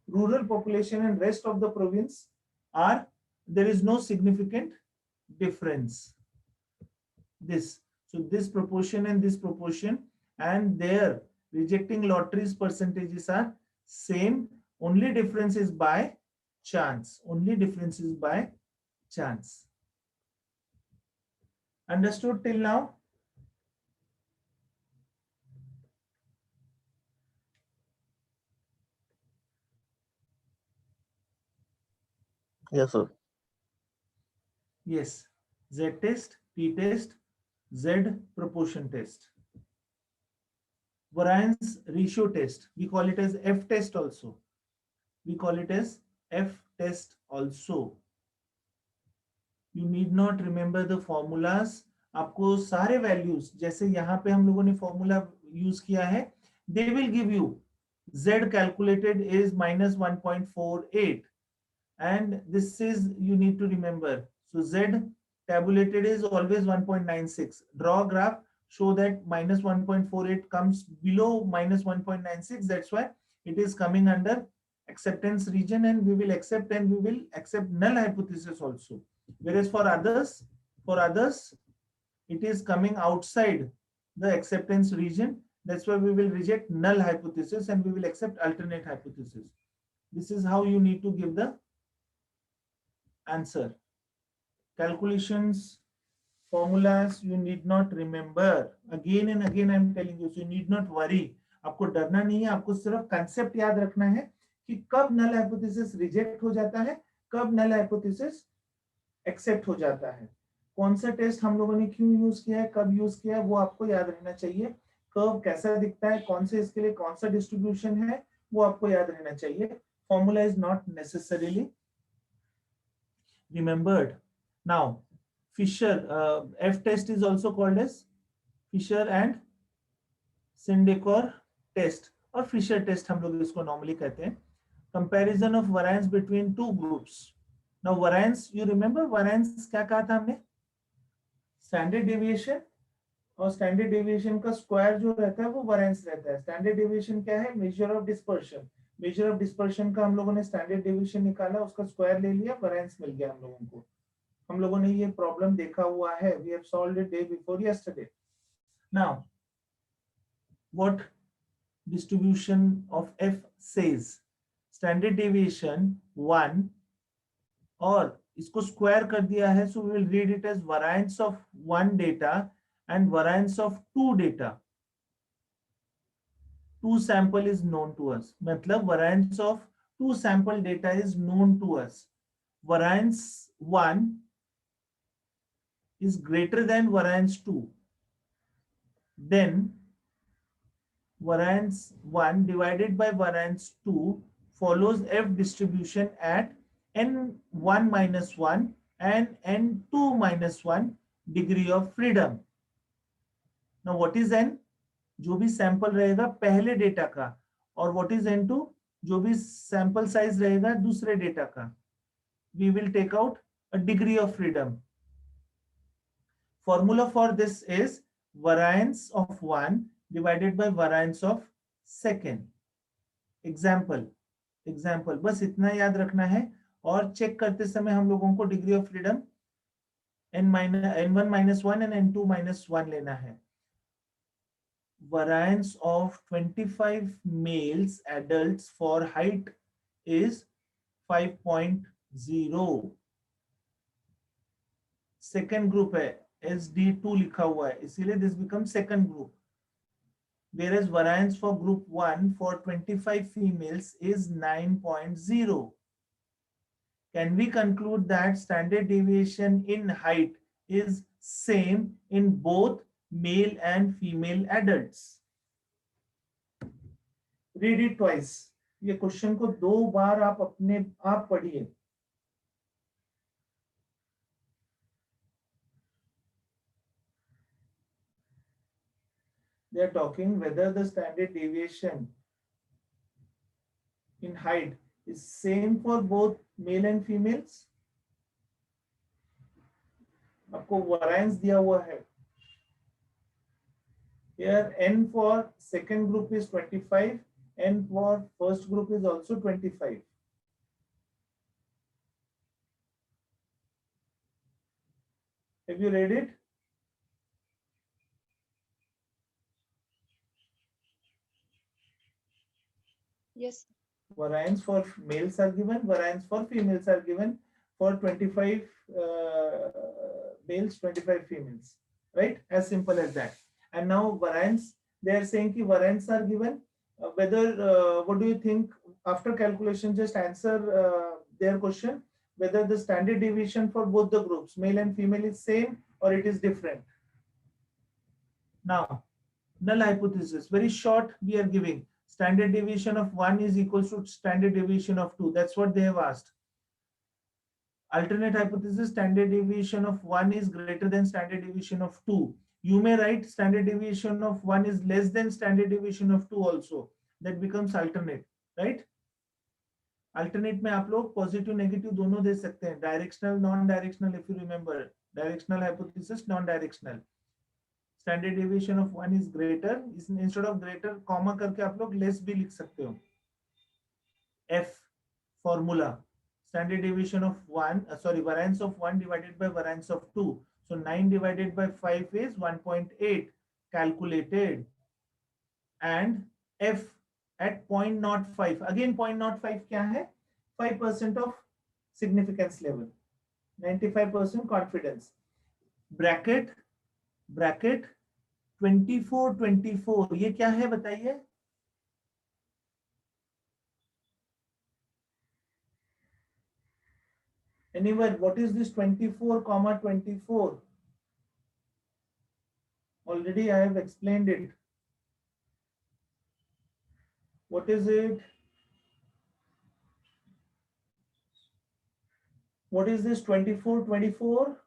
Speaker 1: Rural population and rest of the province are, there is no significant difference. This, so this proportion and this proportion, and their rejecting lotteries percentages are same. Only difference is by chance. Only difference is by chance. Understood till now?
Speaker 3: Yes, sir.
Speaker 1: Yes. Z test, T test, Z proportion test. Variance ratio test. We call it as F test also. We call it as F test also. You need not remember the formulas. आपको सारे values, जैसे यहाँ पे हम लोगों ने formula use किया है, they will give you Z calculated is minus 1.48, and this is, you need to remember. So Z tabulated is always 1.96. Draw graph, show that minus 1.48 comes below minus 1.96. That's why it is coming under acceptance region, and we will accept null hypothesis also. Whereas for others, it is coming outside the acceptance region. That's why we will reject null hypothesis and we will accept alternate hypothesis. This is how you need to give the answer. Calculations, formulas, you need not remember. Again and again I am telling you, so you need not worry. आपको डरना नहीं है, आपको सिर्फ concept याद रखना है कि कब नल हाइपोथेसिस रिजेक्ट हो जाता है, कब नल हाइपोथेसिस एक्सेप्ट हो जाता है. कौन सा टेस्ट हम लोगों ने क्यों यूज किया है, कब यूज किया है, वो आपको याद रहना चाहिए. कर्व कैसा दिखता है, कौन से इसके लिए कौन सा डिस्ट्रीब्यूशन है, वो आपको याद रहना चाहिए. Formula is not necessarily remembered. Now Fisher F test is also called as Fisher and Sindicor test or Fisher test हम लोग इसको normally कहते हैं. Comparison of variance between two groups. Now variance, you remember variance क्या कहा था हमने, standard deviation और standard deviation का square जो रहता है वो variance रहता है. Standard deviation क्या है, measure of dispersion. Measure of dispersion का हम लोगों ने standard deviation निकाला, उसका square ले लिया, variance मिल गया हम लोगों को. हम लोगों ने ये प्रॉब्लम देखा हुआ है. We have solved it day before yesterday. Now, what distribution of F says? Standard deviation 1 और इसको स्क्वायर कर दिया है, so we will read it as variance of one data and variance of two data. Two sample is known to us. मतलब variance of two sample data is known to us. Variance 1 is greater than variance 2, then variance 1 divided by variance 2 follows F distribution at n1 minus 1 and n2 minus 1 degree of freedom. Now what is n? जो भी sample रहेगा पहले data का, और what is n2? जो भी sample size रहेगा दूसरे डेटा का. We will take out a degree of freedom. Formula for this is variance of 1 divided by variance of second. Example, बस इतना याद रखना है. और चेक करते समय हम लोगों को degree of freedom n1 minus 1 and n2 minus 1 लेना है. Variance of 25 males adults for height is 5.0. Second group है, SD2 लिखा हुआ है, इसीलिए this becomes second group. Whereas variance for group 1 for 25 females is 9.0. Can we conclude that standard deviation in height is same in both male and female adults? Read it twice. ये question को 2 बार आप अपने आप पढ़िए. They are talking whether the standard deviation in height is same for both male and females. आपको variance दिया हुआ है. Here n for second group is 25, n for first group is also 25. Have you read it?
Speaker 4: Yes.
Speaker 1: Variance for males are given, variance for females are given. For 25 males, 25 females, right? As simple as that. And now variance, they are saying ki variance are given. Whether what do you think after calculation? Just answer their question. Whether the standard deviation for both the groups, male and female, is same or it is different. Now, null hypothesis, very short we are giving. Standard deviation of 1 is equal to standard deviation of 2. That's what they have asked. Alternate hypothesis, standard deviation of 1 is greater than standard deviation of 2. You may write standard deviation of 1 is less than standard deviation of 2 also. That becomes alternate, right? Alternate में आप लोग positive negative दोनों दे सकते हैं. Directional, non-directional, if you remember. Directional hypothesis, non-directional. Standard deviation of 1 is greater, instead of greater comma करके आप लोग less भी लिख सकते हो. F formula, standard deviation of 1, variance of 1 divided by variance of 2. So 9 divided by 5 is 1.8 calculated, and F at 0.05, again 0.05 क्या है? 5% of significance level, 95% confidence. Bracket 24 ये क्या है बताइए? Anyone, what is this 24, 24? Already I have explained it. What is it? What is this 24?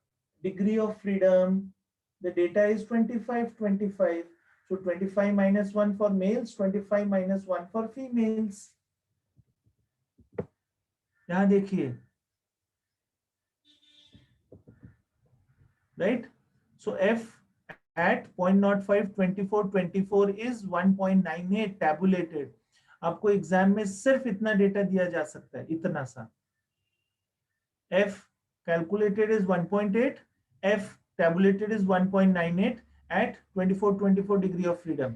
Speaker 1: Degree of freedom. The data is 25. So 25 minus 1 for males, 25 minus 1 for females. यहाँ देखिए. Right? So F at 0.05, 24 is 1.98 tabulated. आपको exam में सिर्फ इतना data दिया जा सकता है, इतना सा. F calculated is 1.8, F tabulated is 1.98 at 24 degree of freedom.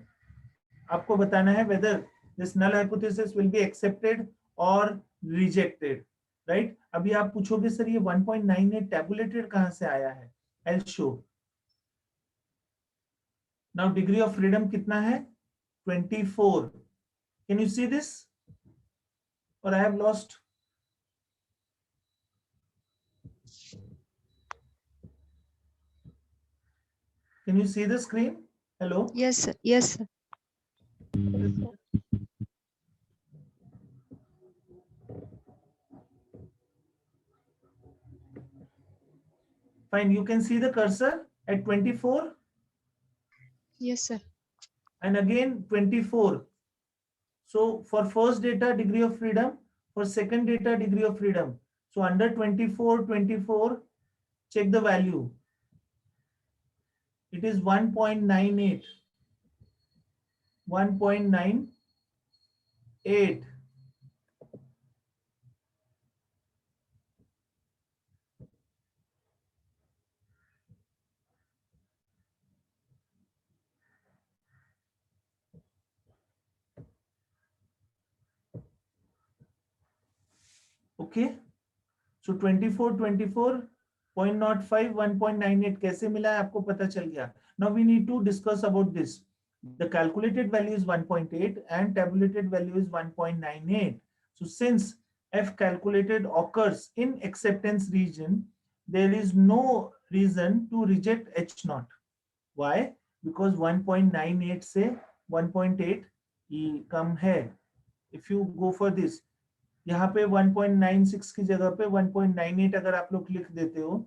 Speaker 1: आपको बताना है whether this null hypothesis will be accepted or rejected, right? अभी आप पूछोगे सर ये 1.98 tabulated कहां से आया है? I'll show. Now degree of freedom कितना है? 24. Can you see this? Or I have lost? Can you see the screen? Hello?
Speaker 4: Yes, sir. Yes, sir.
Speaker 1: Fine, you can see the cursor at 24
Speaker 4: Yes, sir.
Speaker 1: and again 24. So for first data degree of freedom, for second data degree of freedom. So under 24, check the value. It is 1.98. 1.98. Okay. So 24, 0.05, 1.98 कैसे मिला है आपको पता चल गया. Now we need to discuss about this. The calculated value is 1.8 and tabulated value is 1.98. So since F calculated occurs in acceptance region, there is no reason to reject H naught. Why? Because 1.98 से 1.8 कम है. If you go for this, यहाँ पे 1.96 की जगह पे 1.98 अगर आप लोग लिख देते हो,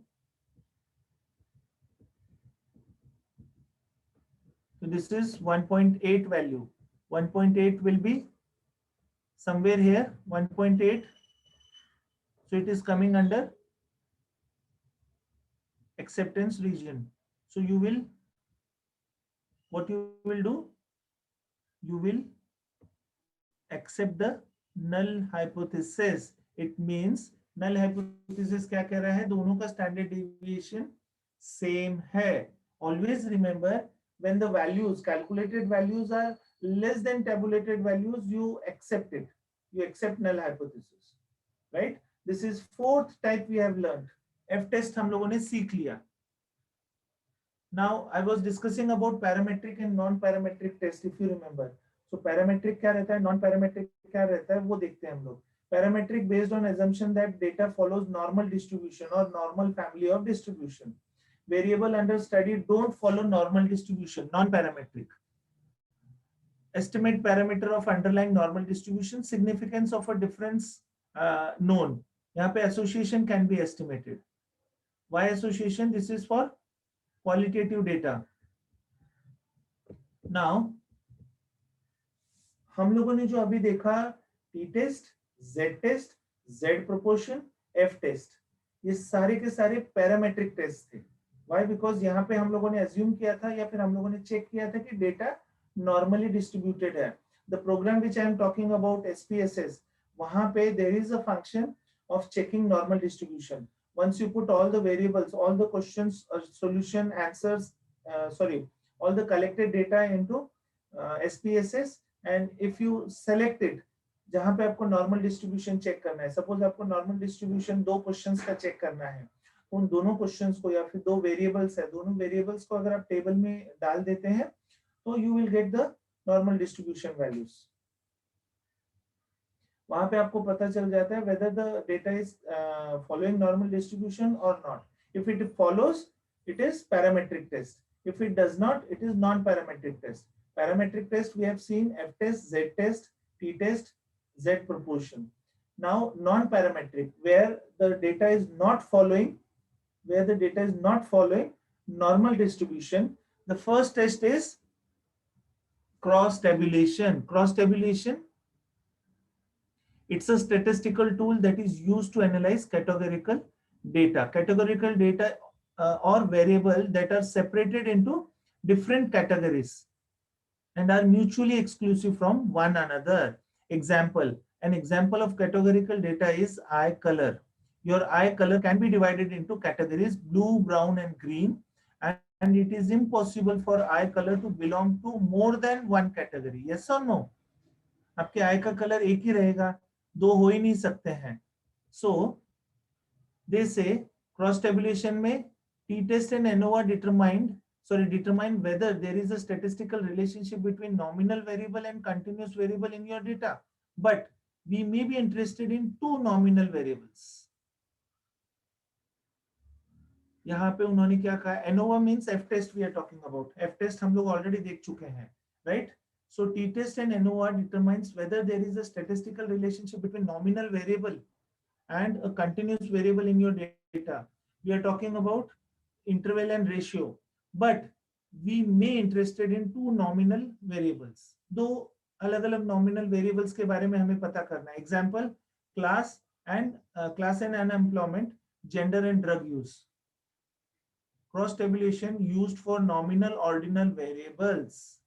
Speaker 1: so this is 1.8 value. 1.8 will be somewhere here, 1.8. So it is coming under acceptance region. So you will, what you will do? You will accept the null hypothesis. It means null hypothesis क्या कह रहा है? दोनों का standard deviation same है. Always remember, when the values, calculated values are less than tabulated values, you accept it. You accept null hypothesis, right? This is fourth type we have learned. F test हम लोगों ने सीख लिया. Now I was discussing about parametric and non-parametric test, if you remember. So parametric क्या रहता है, non-parametric क्या रहता है, वो देखते हैं हम लोग. Parametric based on assumption that data follows normal distribution or normal family of distribution. Variable under study don't follow normal distribution, non-parametric. Estimate parameter of underlying normal distribution, significance of a difference known. यहाँ पे association can be estimated. Why association? This is for qualitative data. Now, हम लोगों ने जो अभी देखा T test, Z test, Z proportion, F test, ये सारे के सारे parametric test थे. Why? Because यहाँ पे हम लोगों ने assume किया था या फिर हम लोगों ने check किया था कि data normally distributed है. The program which I am talking about, SPSS, वहाँ पे there is a function of checking normal distribution. Once you put all the variables, all the questions, solution, answers, all the collected data into SPSS, and if you select it, जहाँ पे आपको normal distribution check करना है, suppose आपको normal distribution 2 questions का check करना है, उन दोनों क्वेश्चंस को या फिर 2 वेरिएबल्स है, दोनों वेरिएबल्स को अगर आप टेबल में डाल देते हैं तो you will get the normal distribution values. वहां पे आपको पता चल जाता है whether the data is following normal distribution or not. If it follows, it is parametric test. If it does not, it is non-parametric test. Parametric test we have seen F test, Z test, T test, Z proportion. Now non-parametric, where the data is not following normal distribution, the first test is cross tabulation. Cross tabulation, it's a statistical tool that is used to analyze categorical data or variable that are separated into different categories and are mutually exclusive from one another. An example of categorical data is eye color. Your eye color can be divided into categories blue, brown, and green, and it is impossible for eye color to belong to more than one category. Yes or no? आपके eye का color एक ही रहेगा, दो हो ही नहीं सकते हैं. So they say cross tabulation में t-test and ANOVA determine whether there is a statistical relationship between nominal variable and continuous variable in your data. But we may be interested in 2 nominal variables. यहाँ पे उन्होंने क्या कहा? ANOVA means F test we are talking about. F test हम लोग already देख चुके हैं, right? So t-test and ANOVA determines whether there is a statistical relationship between nominal variable and a continuous variable in your data. We are talking about interval and ratio, but we may interested in 2 nominal variables. दो अलग-अलग nominal variables के बारे में हमें पता करना है. Example, class and unemployment, gender and drug use. Cross tabulation used for nominal ordinal variables.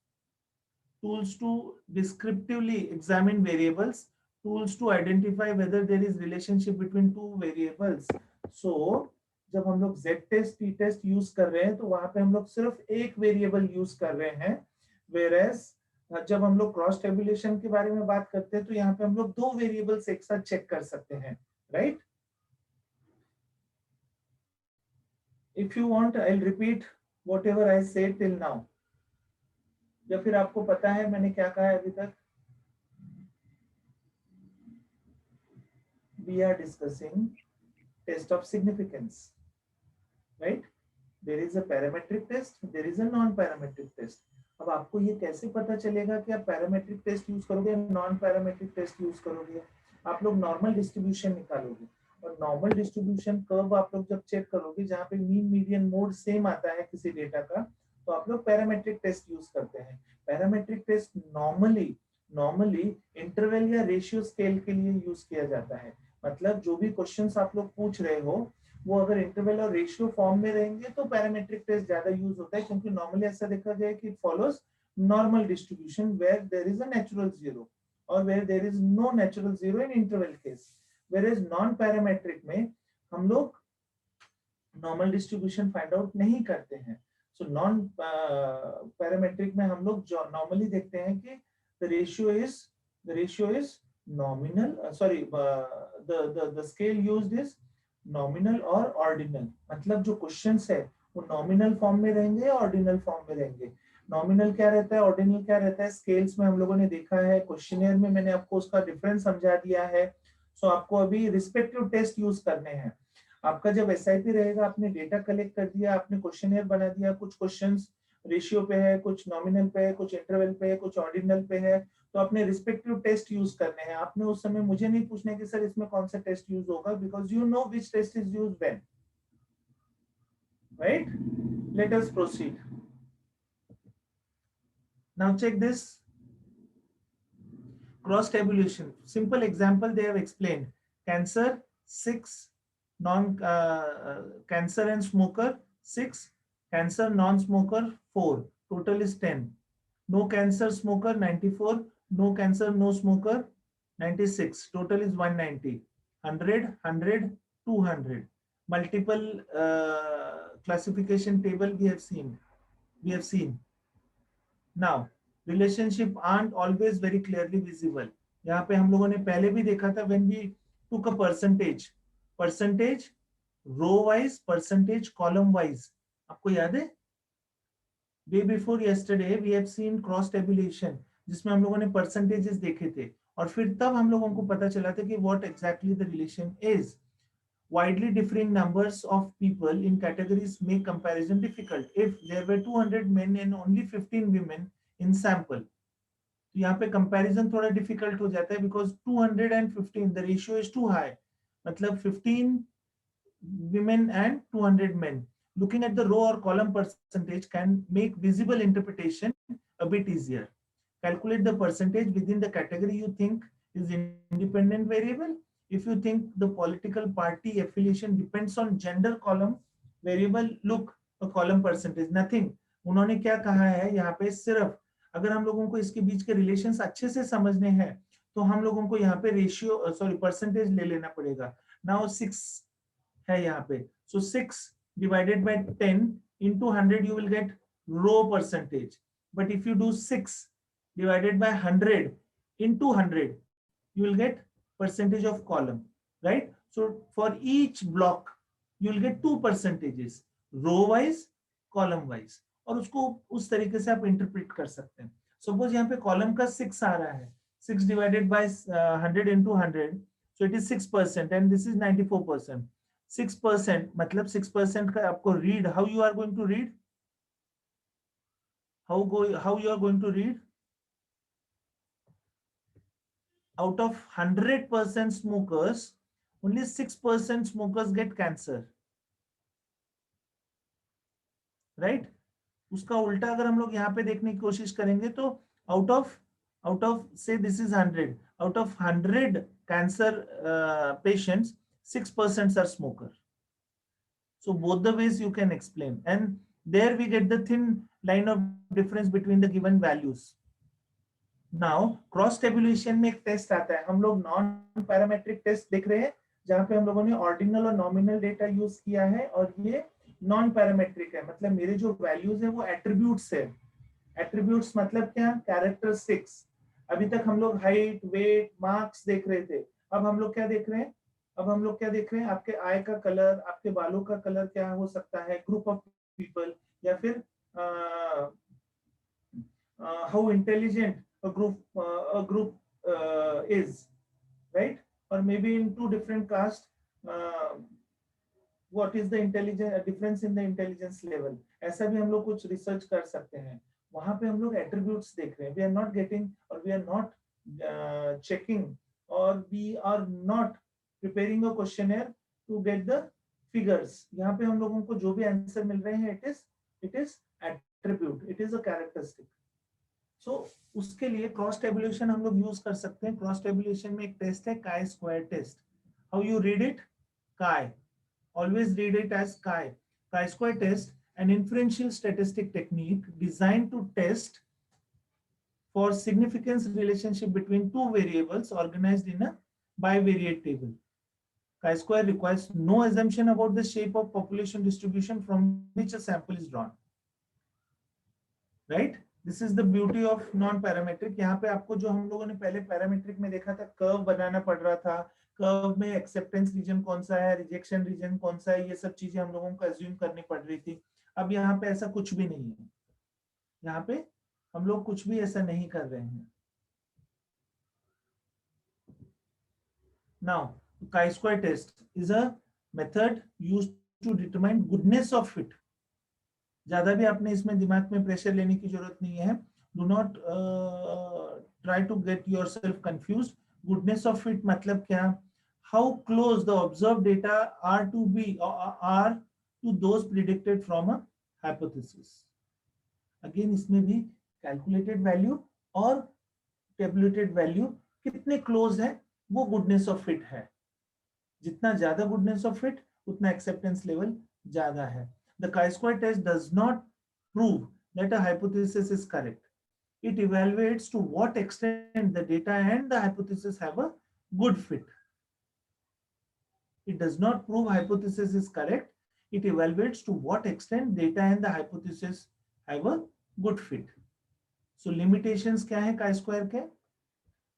Speaker 1: Tools to descriptively examine variables. Tools to identify whether there is relationship between 2 variables. So जब हम लोग Z test, T test use कर रहे हैं तो वहां पे हम लोग सिर्फ एक वेरिएबल यूज कर रहे हैं, whereas जब हम लोग क्रॉस टेबुलेशन के बारे में बात करते हैं तो यहाँ पे हम लोग 2 वेरिएबल्स एक साथ चेक कर सकते हैं, right? If you want, I'll repeat whatever I said till now. या फिर आपको पता है मैंने क्या कहा है अभी तक? We are discussing test of significance, right? There is a parametric test, there is a non-parametric test. अब आपको ये कैसे पता चलेगा कि आप पैरामेट्रिक टेस्ट यूज करोगे या नॉन पैरामेट्रिक टेस्ट यूज करोगे? आप लोग नॉर्मल डिस्ट्रीब्यूशन निकालोगे और नॉर्मल डिस्ट्रीब्यूशन कर्व आप लोग जब चेक करोगे जहाँ पे मीन मीडियन मोड सेम आता है किसी डेटा का, तो आप लोग पैरामेट्रिक टेस्ट यूज करते हैं. पैरामेट्रिक टेस्ट नॉर्मली इंटरवल या रेशियो स्केल के लिए यूज किया जाता है. मतलब जो भी क्वेश्चंस आप लोग पूछ रहे हो वो अगर इंटरवल और रेशियो फॉर्म में रहेंगे तो पैरामेट्रिक टेस्ट ज्यादा यूज होता है, क्योंकि नॉर्मली ऐसा देखा गया है कि it follows normal distribution where there is a natural zero और where there is no natural zero in interval case. Where non parametric में हम लोग नॉर्मल डिस्ट्रीब्यूशन फाइंड आउट नहीं करते हैं. सो नॉन पैरामेट्रिक में हम लोग जो नॉर्मली देखते हैं कि the ratio is nominal, the scale used is nominal or ordinal. मतलब जो क्वेश्चंस है वो नॉमिनल फॉर्म में रहेंगे या ऑर्डिनल फॉर्म में रहेंगे. नॉमिनल क्या रहता है, ऑर्डिनल क्या रहता है, स्केल्स में हम लोगों ने देखा है, क्वेश्चनियर में मैंने आपको उसका डिफरेंस समझा दिया है. सो आपको अभी रिस्पेक्टिव टेस्ट यूज करने हैं. आपका जब एसआईपी रहेगा, आपने डेटा कलेक्ट कर दिया, आपने क्वेश्चनियर बना दिया, कुछ क्वेश्चंस रेशियो पे है, कुछ नॉमिनल पे है, कुछ इंटरवल पे है, कुछ ऑर्डिनल पे है, तो आपने रिस्पेक्टिव टेस्ट यूज करने हैं. आपने उस समय मुझे नहीं पूछना कि सर इसमें कौन सा टेस्ट यूज होगा, because you know which test is used when, right? Let us proceed. Now check this cross tabulation. Simple example they have explained. Cancer 6, non cancer and smoker 6, Cancer non-smoker 4, total is 10. No cancer smoker 94, no cancer no smoker 96, total is 190. 100, 100, 200. Multiple classification table we have seen. Now relationship aren't always very clearly visible. यहाँ पे हम लोगों ने पहले भी देखा था when we took a percentage row wise, percentage column wise. आपको याद है? Day before yesterday we have seen cross tabulation जिसमें हम लोगों ने percentages देखे थे और फिर तब हम लोगों को पता चला था कि what exactly the relation is. Widely differing numbers of people in categories make comparison difficult. If there were 200 men and only 15 women in sample, तो यहाँ पे comparison थोड़ा difficult हो जाता है because 215 the ratio is too high. मतलब 15 women and 200 men. Looking at the row or column percentage can make visible interpretation a bit easier. Calculate the percentage within the category you think is independent variable. If you think the political party affiliation depends on gender column variable, look a column percentage. Nothing. उन्होंने क्या कहा है यहाँ पे, सिर्फ अगर हम लोगों को इसके बीच के रिलेशंस अच्छे से समझने हैं तो हम लोगों को यहाँ पे रेशियो परसेंटेज ले लेना पड़ेगा. नाउ 6 है यहाँ पे, so 6 divided by 10 into 100 you will get row percentage. But if you do 6 divided by 100 into 100 you will get percentage of column, right? So for each block you will get 2 percentages, row wise, column wise, और उसको उस तरीके से आप interpret कर सकते हैं. Suppose यहाँ पे कॉलम का 6 आ रहा है, 6 divided by 100 into 100, so it is 6% and this is 94%. 6% मतलब 6% का आपको read, how you are going to read, how you are going to read, out of 100% smokers only 6% smokers get cancer, right? उसका उल्टा अगर हम लोग यहाँ पे देखने की कोशिश करेंगे तो out of say this is 100, out of 100 cancer patients 6% are smoker. So both the ways you can explain, and there we get the thin line of difference between the given values. Now cross tabulation में एक test आता है, हम लोग non parametric test देख रहे हैं जहाँ पे हम लोगों ने ऑर्डिनल और नॉमिनल डेटा यूज किया है और ये नॉन पैरामेट्रिक है, मतलब मेरे जो वैल्यूज है वो एट्रीब्यूट्स है. एट्रीब्यूट्स मतलब क्या, कैरेक्टरिस्टिक्स. अभी तक हम लोग हाइट, वेट, मार्क्स देख रहे थे, अब हम लोग क्या देख रहे हैं, आपके आई का कलर, आपके बालों का कलर क्या हो सकता है, ग्रुप ऑफ पीपल, या फिर how intelligent a group is, right? Or maybe in two different castes, what is the difference in the intelligence level. ऐसा भी हम लोग कुछ रिसर्च कर सकते हैं. वहां पे हम लोग एट्रीब्यूट्स देख रहे हैं. We are not getting or we are not checking or we are not preparing a questionnaire to get the figures. यहाँ पे हम लोगों को जो भी आंसर मिल रहे हैं it is attribute, it is a characteristic. So उसके लिए क्रॉस टेबुलेशन हम लोग यूज कर सकते हैं. क्रॉस टेबुलेशन में एक टेस्ट है chi square test. How you read it, chi, always read it as chi-square test, an inferential statistic technique designed to test for significance relationship between two variables organized in a bivariate table. Chi-square requires no assumption about the shape of population distribution from which a sample is drawn, right? This is the beauty of non-parametric. यहाँ पे आपको जो हम लोगों ने पहले parametric में देखा था, कर्व बनाना पड़ रहा था, कर्व में एक्सेप्टेंस रीजन कौन सा है, रिजेक्शन रीजन कौन सा है, ये सब चीजें हम लोगों को अज्यूम करनी पड़ रही थी. अब यहाँ पे ऐसा कुछ भी नहीं है. यहाँ पे हम लोग कुछ भी ऐसा नहीं कर रहे हैं. Now, chi-square test is a method used to determine goodness of fit. ज्यादा भी आपने इसमें दिमाग में प्रेशर लेने की जरूरत नहीं है. Do not try to get yourself confused. Goodness of fit मतलब क्या? How close the observed data are to those predicted from a hypothesis. Again इसमें भी calculated value और tabulated value कितने close है वो goodness of fit है. जितना ज्यादा goodness of fit उतना acceptance level ज्यादा है. The chi-square test does not prove that a hypothesis is correct. It evaluates to what extent the data and the hypothesis have a good fit. It does not prove hypothesis is correct. It evaluates to what extent data and the hypothesis have a good fit. So limitations क्या है chi-square के?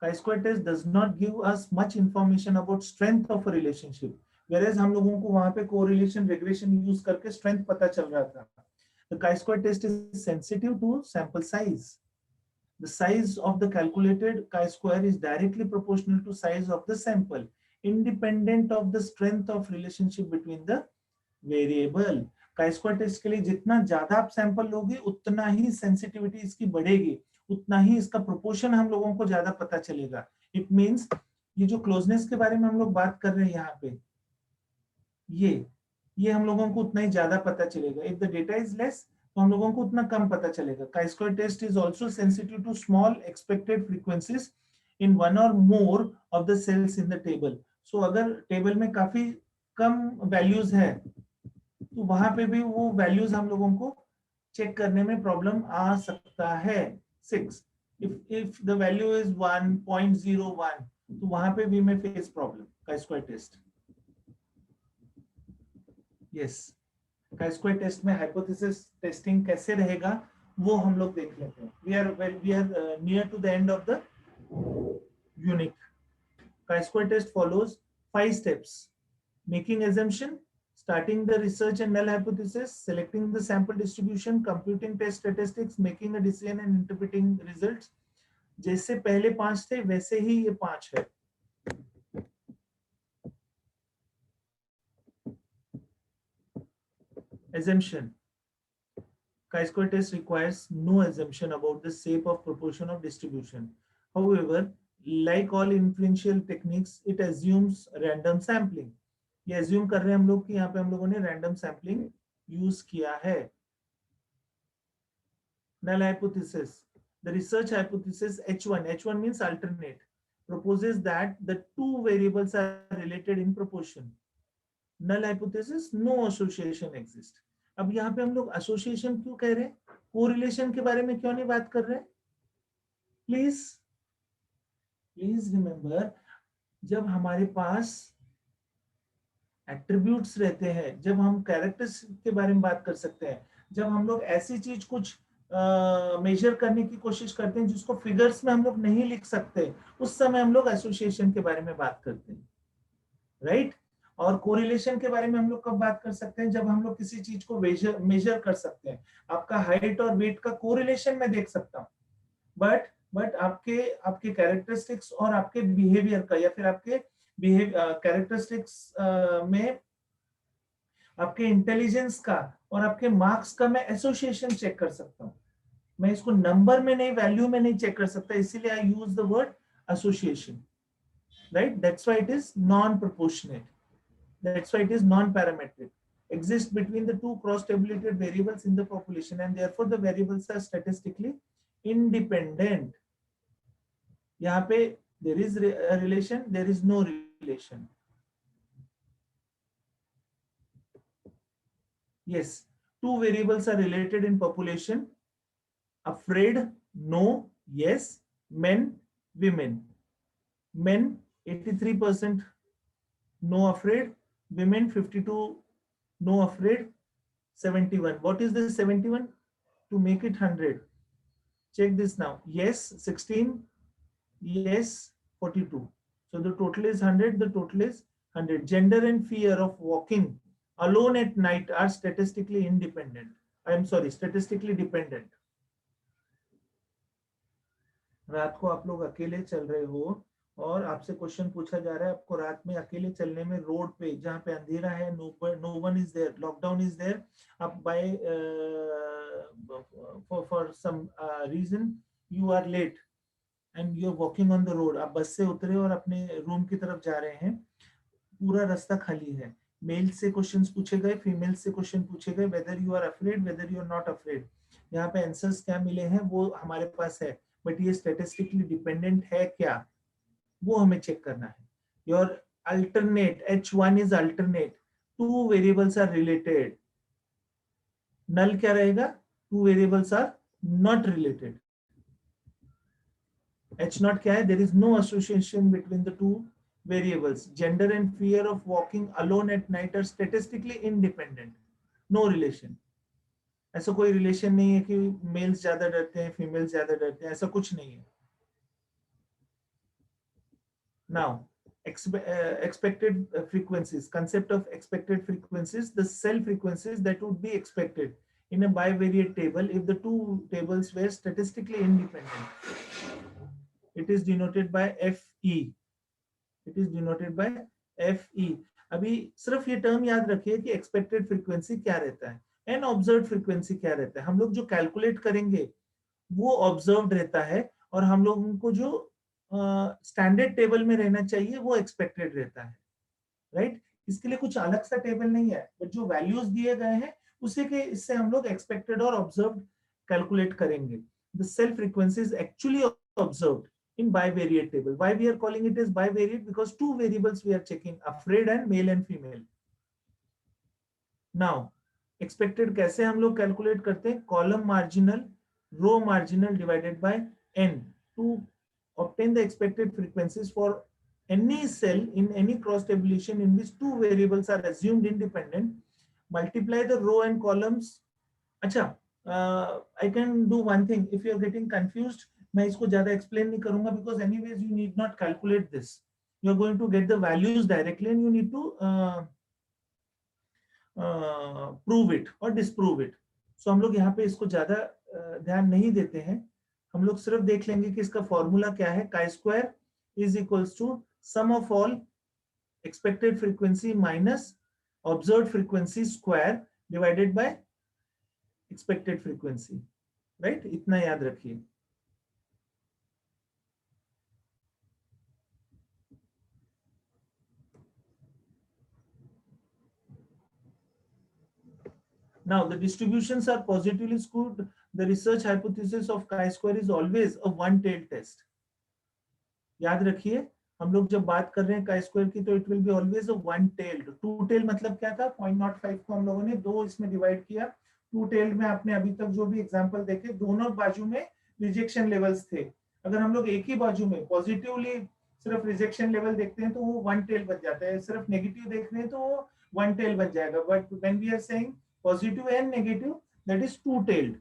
Speaker 1: Chi-square test does not give us much information about strength of a relationship. Whereas हम लोगों को वहां पे correlation regression use करके strength पता चल रहा था. The chi-square test is sensitive to sample size. The size of the calculated chi-square is directly proportional to size of the sample, independent of the strength of relationship between the variable. chi-square test के लिए जितना ज्यादा आप sample लोगे उतना ही sensitivity इसकी बढ़ेगी, उतना ही इसका प्रोपोर्शन हम लोगों को ज्यादा पता चलेगा. इट मींस ये जो क्लोजनेस के बारे में हम लोग बात कर रहे हैं यहाँ पे, ये हम लोगों को उतना ही ज्यादा पता चलेगा. If the data is less तो हम लोगों को उतना कम पता चलेगा. chi-square test is also sensitive to small expected frequencies in one or more of the cells in the table. So अगर टेबल में काफी कम वैल्यूज है तो वहां पे भी वो वैल्यूज हम लोगों को चेक करने में प्रॉब्लम आ सकता है. 6 if the value is 1.01 तो वहां पे भी मैं face problem. chi-square test, yes, chi-square test में hypothesis testing कैसे रहेगा वो हम लोग देख लेते हैं. we are near to the end of the unit. chi-square test follows 5 steps: making assumption, starting the research and null hypothesis, selecting the sample distribution, computing test statistics, making a decision and interpreting results. जैसे पहले 5 थे वैसे ही ये 5 है. Assumption. Chi-square test requires no assumption about the shape of proportion of distribution. However, like all inferential techniques, it assumes random sampling. ये assume कर रहे हैं हम लोग कि यहाँ पे हम लोगों ने random sampling use किया है. Null hypothesis. The research hypothesis H1 means alternate, proposes that the two variables are related in proportion. Null hypothesis, no association exists. अब यहाँ पे हम लोग association क्यों कह रहे हैं? Correlation के बारे में क्यों नहीं बात कर रहे हैं? Please remember, जब हमारे पास attributes रहते हैं, जब हम characters के बारे में बात कर सकते हैं, जब हम लोग ऐसी चीज कुछ मेजर करने की कोशिश करते हैं जिसको फिगर्स में हम लोग नहीं लिख सकते, उस समय हम लोग एसोसिएशन के बारे में बात करते हैं, राइट? और कोरिलेशन के बारे में हम लोग कब बात कर सकते हैं? जब हम लोग किसी चीज को मेजर कर सकते हैं. आपका हाइट और वेट का कोरिलेशन में देख सकता हूं, बट आपके कैरेक्टरिस्टिक्स और आपके बिहेवियर का, या फिर आपके कैरेक्टरिस्टिक्स में आपके इंटेलिजेंस का और आपके मार्क्स का मैं एसोसिएशन चेक कर सकता हूं. मैं इसको नंबर में नहीं, वैल्यू में नहीं चेक कर सकता, इसीलिए I use the word association, right? That's why it is non proportionate, that's why it is non-parametric, exists between the two cross-tabulated variables in the population, and therefore the variables are statistically independent. यहाँ पे there is a relation, there is no relation. Yes, two variables are related in population. Afraid, no, yes. Men, women. Men 83% no afraid. Women 52 no afraid. 71. What is this 71? To make it 100. Check this now. Yes 16, yes 42. So the total is 100. The total is 100. Gender and fear of walking alone at night are statistically independent. I am sorry, statistically dependent. रात को आप लोग अकेले चल रहे हो और आपसे क्वेश्चन पूछा जा रहा है, आपको रात में अकेले चलने में रोड पे जहाँ पे अंधेरा है, no one is there, lockdown is there, आप by for some reason you are late and you are walking on the road. आप बस से उतरे और अपने रूम की तरफ जा रहे हैं, पूरा रास्ता खाली है. मेल से क्वेश्चंस पूछे गए, फीमेल से क्वेश्चन पूछे गए, whether you are afraid, whether you are not afraid. यहाँ पे आंसर्स क्या मिले हैं वो हमारे पास है, बट ये स्टैटिस्टिकली डिपेंडेंट है क्या, वो हमें चेक करना है. Your alternate H1 is alternate, two variables are related. Null क्या रहेगा? Two variables are not related. H naught क्या है? There is no association between the two variables. Gender and fear of walking alone at night are statistically independent. No relation. ऐसा कोई relation नहीं है कि mails ज्यादा डरते हैं, फीमेल्स ज्यादा डरते हैं, ऐसा कुछ नहीं है. Now, expected frequencies. Concept of expected frequencies, the cell frequencies that would be expected in a bivariate table if the two tables were statistically independent. It is denoted by FE. It is denoted by FE. अभी सिर्फ ये term याद रखिए कि expected frequency क्या रहता है and observed frequency क्या रहता है. हम लोग जो कैलकुलेट करेंगे वो ऑब्जर्व्ड रहता है और हम लोगों को जो स्टैंडर्ड टेबल में रहना चाहिए वो एक्सपेक्टेड रहता है, राइट? इसके लिए कुछ अलग सा टेबल नहीं है, बट जो वैल्यूज दिए गए हैं उसी के इससे हम लोग एक्सपेक्टेड और ऑब्जर्व्ड कैलकुलेट करेंगे. The cell frequency is actually observed in bivariate table. Why we are calling it as bivariate? Because two variables we are checking, afraid and male and female. Now, expected कैसे हम लोग calculate करते हैं? Column marginal, row marginal divided by n to obtain the expected frequencies for any cell in any cross tabulation in which two variables are assumed independent. Multiply the row and columns. अच्छा, I can do one thing. If you are getting confused, मैं इसको ज्यादा explain नहीं करूंगा because anyways you need not calculate this. You are going to get the values directly and you need to prove it or disprove it. So हम लोग यहाँ पे इसको ज्यादा ध्यान नहीं देते हैं. हम लोग सिर्फ देख लेंगे कि इसका फॉर्मूला क्या है. chi square is equals to sum of all expected frequency minus observed frequency square divided by expected frequency, right? इतना याद रखिए. Now, the distributions are positively skewed. The research hypothesis of chi-square is always a one-tailed test. याद रखिए, हम लोग जब बात कर रहे हैं chi-square की, तो it will be always a one-tailed. Two-tailed मतलब क्या था? 0.05 को हम लोगों ने दो इसमें डिवाइड किया. Two-tailed में आपने अभी तक जो भी एग्जांपल देखे, दोनों बाजू में रिजेक्शन लेवल्स थे. अगर हम लोग एक ही बाजू में पॉजिटिवली सिर्फ रिजेक्शन लेवल देखते हैं तो वो वन-टेल बन जाता है. सिर्फ नेगेटिव देख रहे हैं तो वो वन-टेल बन जाएगा. But when we are saying positive and negative, that is two tailed.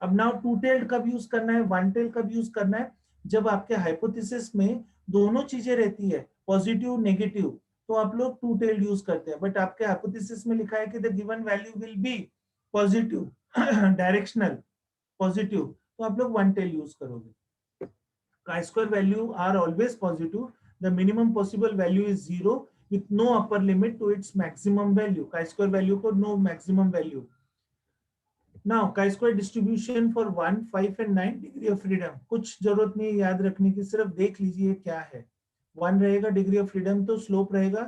Speaker 1: अब नाउ टू-टेल्ड कब यूज करना है, वन-टेल कब यूज करना है? जब आपके हाइपोथेसिस में दोनों चीजें रहती है, पॉजिटिव नेगेटिव, तो आप लोग टू-टेल्ड यूज करते हैं. बट आपके हाइपोथेसिस में लिखा है कि the given value will B positive, directional positive, तो आप लोग वन-टेल यूज करोगे. chi-square value are always positive. The minimum possible value is 0 with no upper limit to its maximum value. Chi-square value को no maximum value. Now, chi-square distribution for 1, 5 and 9 degree of freedom. कुछ जरूरत नहीं याद रखने की, सिर्फ देख लीजिए क्या है. 1 रहेगा डिग्री ऑफ फ्रीडम, तो स्लोप रहेगा,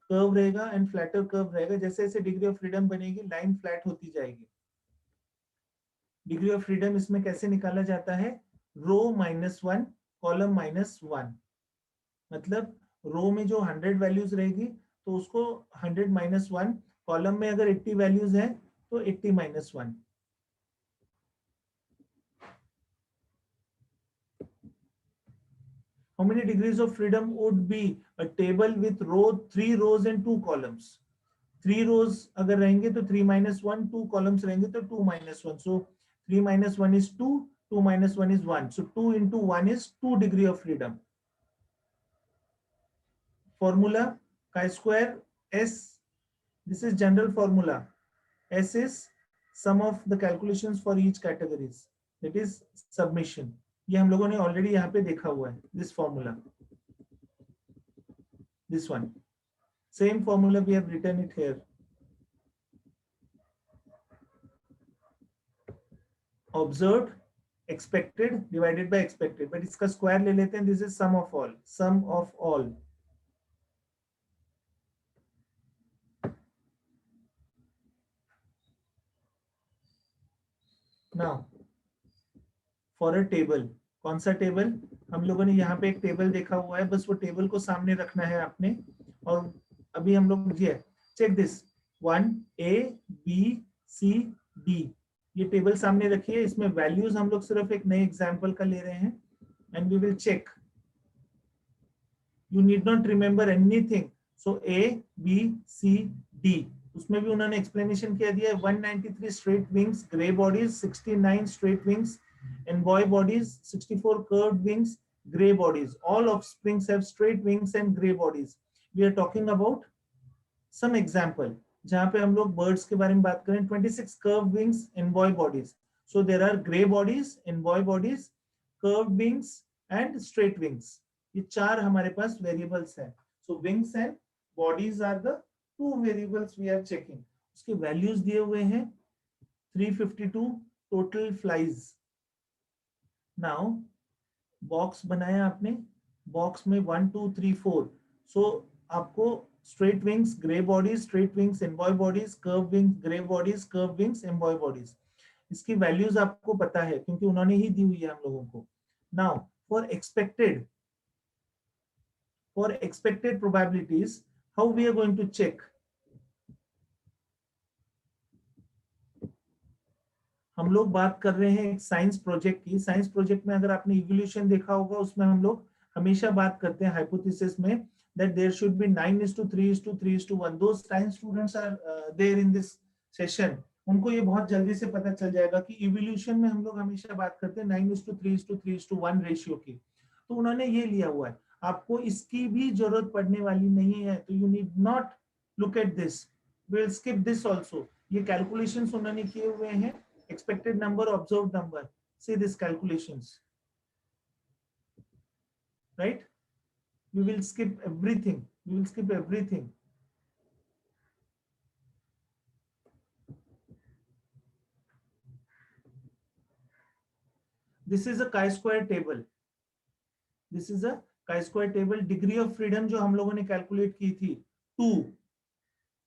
Speaker 1: कर्व रहेगा एंड फ्लैटर कर्व रहेगा. जैसे जैसे डिग्री ऑफ फ्रीडम बनेगी, लाइन फ्लैट होती जाएगी. डिग्री ऑफ फ्रीडम इसमें कैसे निकाला जाता है? रो -1 कॉलम -1. मतलब रो में जो 100 वैल्यूज रहेगी तो उसको 100 - 1, कॉलम में अगर 80 वैल्यूज है तो 80 - 1. How many degrees of freedom would be a table with 3 rows and 2 columns? 3 rows अगर रहेंगे तो 3 - 1, 2 columns रहेंगे तो 2 - 1. So 3 - 1 is 2, 2 - 1 is 1. So 2 into 1 is 2 degree of freedom. Formula chi-square S. This is general formula. S is sum of the calculations for each categories. That is submission. ये हम लोगों ने already यहाँ पे देखा हुआ है. This formula. This one. Same formula we have written it here. Observed, expected divided by expected. But इसका square ले लेते हैं. This is sum of all. Sum of all. Now, for a table, कौन सा टेबल? हम लोगों ने यहाँ पे एक टेबल देखा हुआ है, बस वो टेबल को सामने रखना है आपने. और अभी हम लोग ये check this 1 A B C D. ये टेबल सामने रखिए, इसमें वैल्यूज हम लोग सिर्फ एक नए एग्जाम्पल का ले रहे हैं and we will check. You need not remember anything. So A B C D, उसमें भी उन्होंने एक्सप्लेनेशन किया दिया है। 193 straight wings grey bodies, 69 straight wings in boy bodies, 64 curved wings, gray bodies. All offsprings have straight wings and gray bodies. We are talking about some example जहां पे हम लोग birds के बारे में बात करें। 26 curved wings in boy bodies. So there are gray bodies in boy bodies, curved wings and straight wings. ये चार हमारे पास variables हैं। So wings and bodies are the two variables we are checking. उसके values दिए हुए हैं 352 total flies. Now box बनाया आपने, बॉक्स में 1 2 3 4। सो आपको straight wings grey bodies, straight wings इन boy bodies, curve wings grey bodies, curve wings इन boy bodies, इसकी values आपको पता है क्योंकि उन्होंने ही दी हुई है हम लोगों को। Now for expected probabilities, how we are going to check? हम लोग बात कर रहे हैं एक साइंस प्रोजेक्ट की। साइंस प्रोजेक्ट में अगर आपने इवोल्यूशन देखा होगा, उसमें हम लोग हमेशा बात करते हैं हाइपोथेसिस में that there should be 9:3:3:1. Those science students are there in this session. उनको ये बहुत जल्दी से पता चल जाएगा कि इवोल्यूशन में हम लोग हमेशा बात करते हैं 9:3:3:1 रेशियो की। तो उन्होंने ये लिया हुआ है, आपको इसकी भी जरूरत पड़ने वाली नहीं है। तो you need not look at this, will skip this also. ये कैलकुलेशंस उन्होंने किए हुए हैं, expected number, observed number. See this calculations, right? We will skip everything. We will skip everything. This is a chi-square table. This is a chi-square table. Degree of freedom जो हम लोगों ने calculate की थी 2,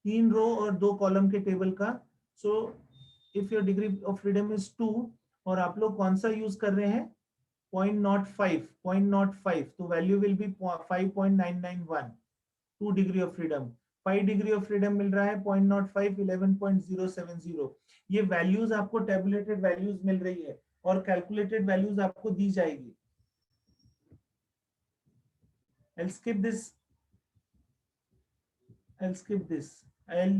Speaker 1: 3 रो और 2 कॉलम के table का। So if your degree of freedom is 2 और आप लोग कौन सा यूज कर रहे हैं 0.05, तो value will be 5.991, 2 degree of freedom. 5 degree of freedom मिल रहा है 0.05, 11.070। ये वैल्यूज आपको टेबुलेटेड वैल्यूज मिल रही है और कैलकुलेटेड वैल्यूज आपको दी जाएगी। I'll skip this. I'll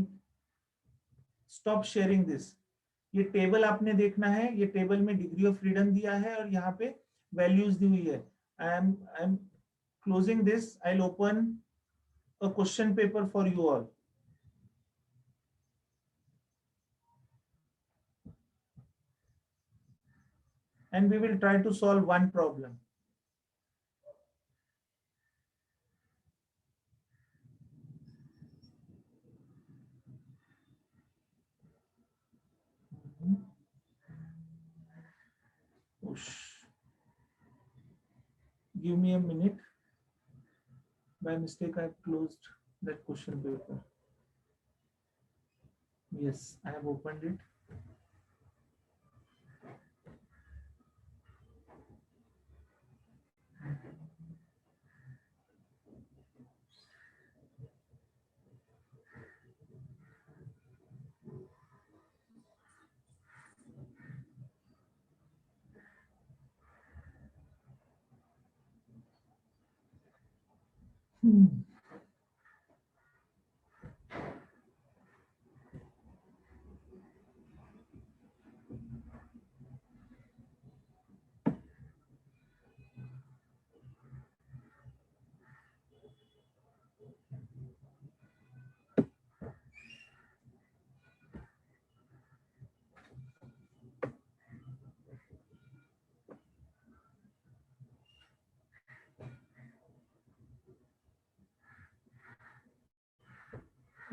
Speaker 1: stop sharing this. ये टेबल आपने देखना है, ये टेबल में डिग्री ऑफ फ्रीडम दिया है और यहाँ पे वैल्यूज दी हुई है। I am closing this. I will open a question paper for you all. And we will try to solve one problem. Give me a minute. By mistake, I have closed that question paper. Yes, I have opened it.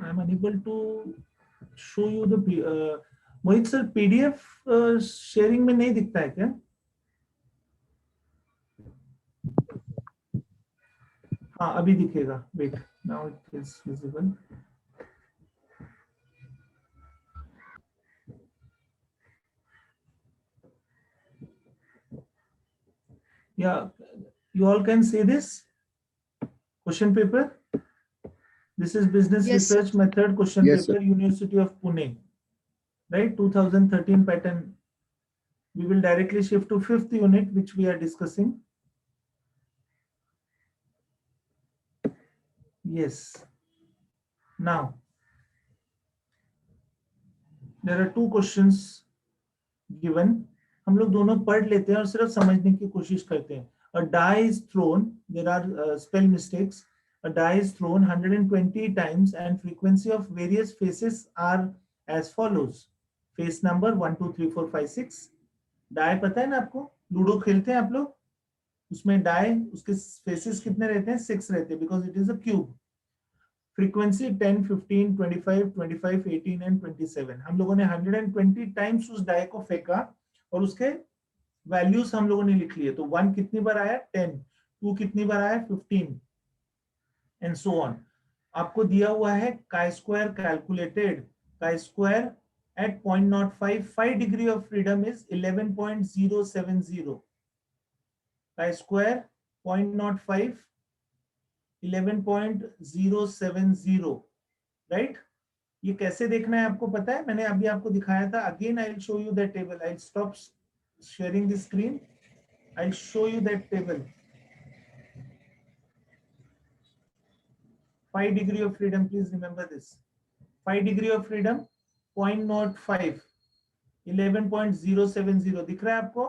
Speaker 1: I am unable to show you the Mohit sir PDF sharing में नहीं दिखता है क्या? हाँ अभी दिखेगा। Wait, now it is visible. Yeah, you all can see this question paper. This is business
Speaker 4: Yes,
Speaker 1: research method question
Speaker 3: Yes,
Speaker 1: paper, University of Pune. right? 2013 pattern. We will directly shift to 5th unit, which we are discussing. Yes. Now, there are two questions given. हम लोग दोनों पढ़ लेते हैं और सिर्फ समझने की कोशिश करते हैं. A die is thrown. There are spell mistakes. A die is thrown 120 times and frequency of various faces are as follows. Face number 1, 2, 3, 4, 5, 6. Die पता है ना आपको? लूडो खेलते हैं आप लोग? उसमें die उसके faces कितने रहते हैं? 6 रहते हैं because it is a cube. Frequency 10, 15, 25, 25, 18 and 27. हम लोगों ने 120 टाइम्स उस डाई को फेंका और उसके वैल्यूज हम लोगों ने लिख लिए. तो 1 कितनी बार आया? 10. 2 कितनी बार आया? 15 एंड सो ऑन. आपको दिया हुआ है chi square calculated. Chi square at 0.05, 5 degree of freedom is 11.070. Chi square 0.05, 11.070, right? ये कैसे देखना है आपको पता है? मैंने अभी आपको दिखाया था. Again I will show you that table. I will stop sharing the screen. I will show you that table. 5 degree of freedom, please remember this. 5 degree of freedom 0.05, 11.070 दिख रहा है आपको?